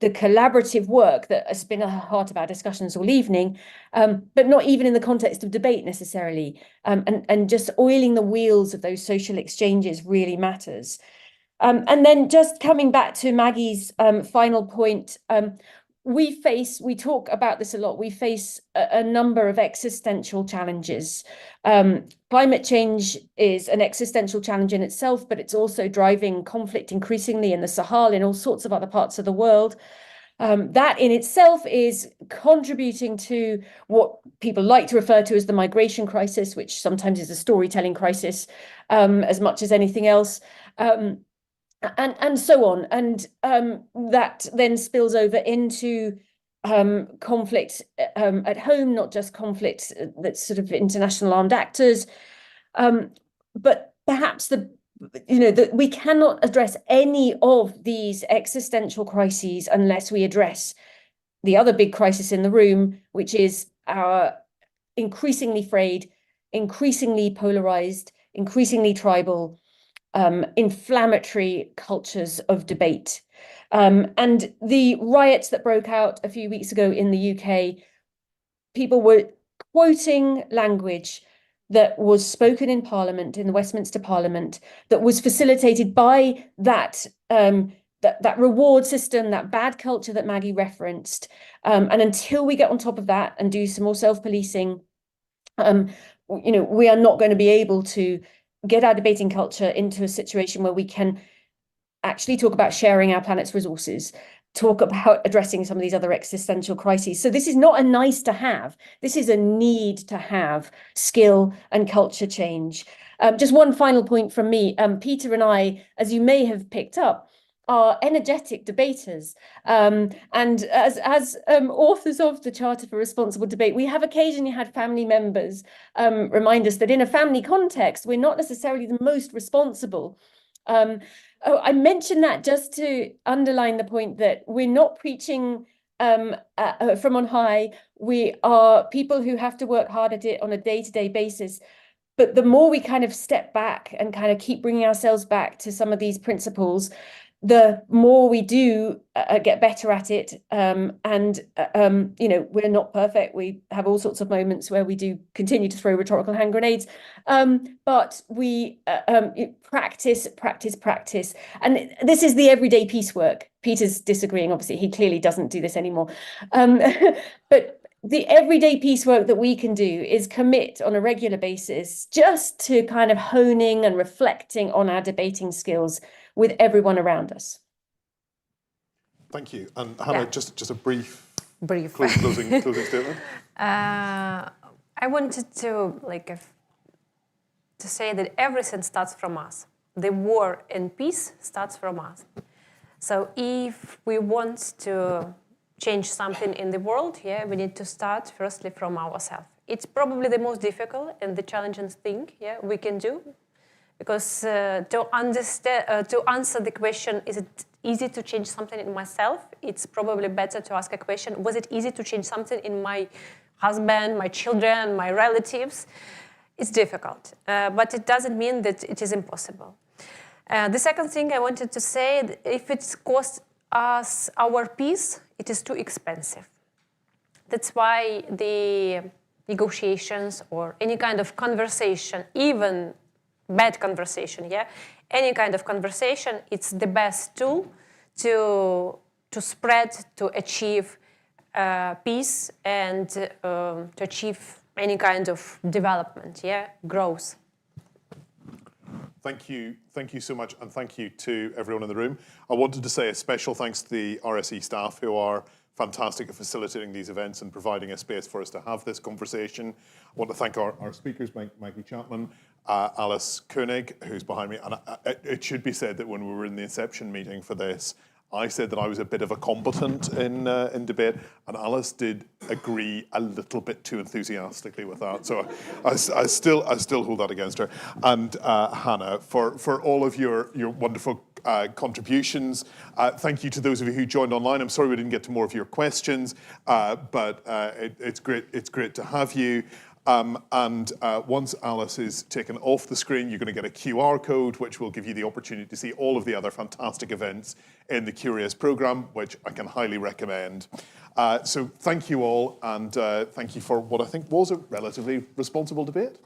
collaborative work that has been at the heart of our discussions all evening, but not even in the context of debate necessarily. And just oiling the wheels of those social exchanges really matters. And then just coming back to Maggie's final point, we talk about this a lot, we face a number of existential challenges. Climate change is an existential challenge in itself, but it's also driving conflict increasingly in the Sahel, in all sorts of other parts of the world. That in itself is contributing to what people like to refer to as the migration crisis, which sometimes is a storytelling crisis as much as anything else. And so on, and that then spills over into conflict at home, not just conflict that's sort of international armed actors, but perhaps that we cannot address any of these existential crises unless we address the other big crisis in the room, which is our increasingly frayed, increasingly polarized, increasingly tribal, inflammatory cultures of debate. And the riots that broke out a few weeks ago in the UK, people were quoting language that was spoken in Parliament, in the Westminster Parliament, that was facilitated by that reward system, that bad culture that Maggie referenced. And until we get on top of that and do some more self-policing, we are not going to be able to get our debating culture into a situation where we can actually talk about sharing our planet's resources, talk about addressing some of these other existential crises. So this is not a nice to have, this is a need to have skill and culture change. Just one final point from me. Peter and I, as you may have picked up, are energetic debaters. And as authors of the Charter for Responsible Debate, we have occasionally had family members remind us that in a family context, we're not necessarily the most responsible. I mention that just to underline the point that we're not preaching from on high. We are people who have to work hard at it on a day-to-day basis. But the more we kind of step back and kind of keep bringing ourselves back to some of these principles, the more we do get better at it. We're not perfect. We have all sorts of moments where we do continue to throw rhetorical hand grenades. But we practice. And this is the everyday piecework. Peter's disagreeing, obviously. He clearly doesn't do this anymore. But the everyday piecework that we can do is commit on a regular basis just to kind of honing and reflecting on our debating skills with everyone around us. Thank you. And Hannah, Yeah. just a brief Closing statement. I wanted to say that everything starts from us. The war and peace starts from us. So if we want to change something in the world, we need to start firstly from ourselves. It's probably the most difficult and the challenging thing we can do. Because to answer the question, is it easy to change something in myself? It's probably better to ask a question, was it easy to change something in my husband, my children, my relatives? It's difficult, but it doesn't mean that it is impossible. The second thing I wanted to say, if it costs us our peace, it is too expensive. That's why the negotiations or any kind of conversation, even bad conversation, any kind of conversation, it's the best tool to spread, to achieve peace and to achieve any kind of development, growth. Thank you so much, and thank you to everyone in the room. I wanted to say a special thanks to the RSE staff who are fantastic at facilitating these events and providing a space for us to have this conversation. I want to thank our speakers, Maggie Chapman, Alice Koenig, who's behind me. And it should be said that when we were in the inception meeting for this, I said that I was a bit of a combatant in debate, and Alice did agree a little bit too enthusiastically with that. So I still hold that against her. And Hannah, for all of your wonderful contributions. Thank you to those of you who joined online. I'm sorry we didn't get to more of your questions, but it's great to have you. Once Alice is taken off the screen, you're going to get a QR code, which will give you the opportunity to see all of the other fantastic events in the Curious programme, which I can highly recommend. So thank you all, and thank you for what I think was a relatively responsible debate.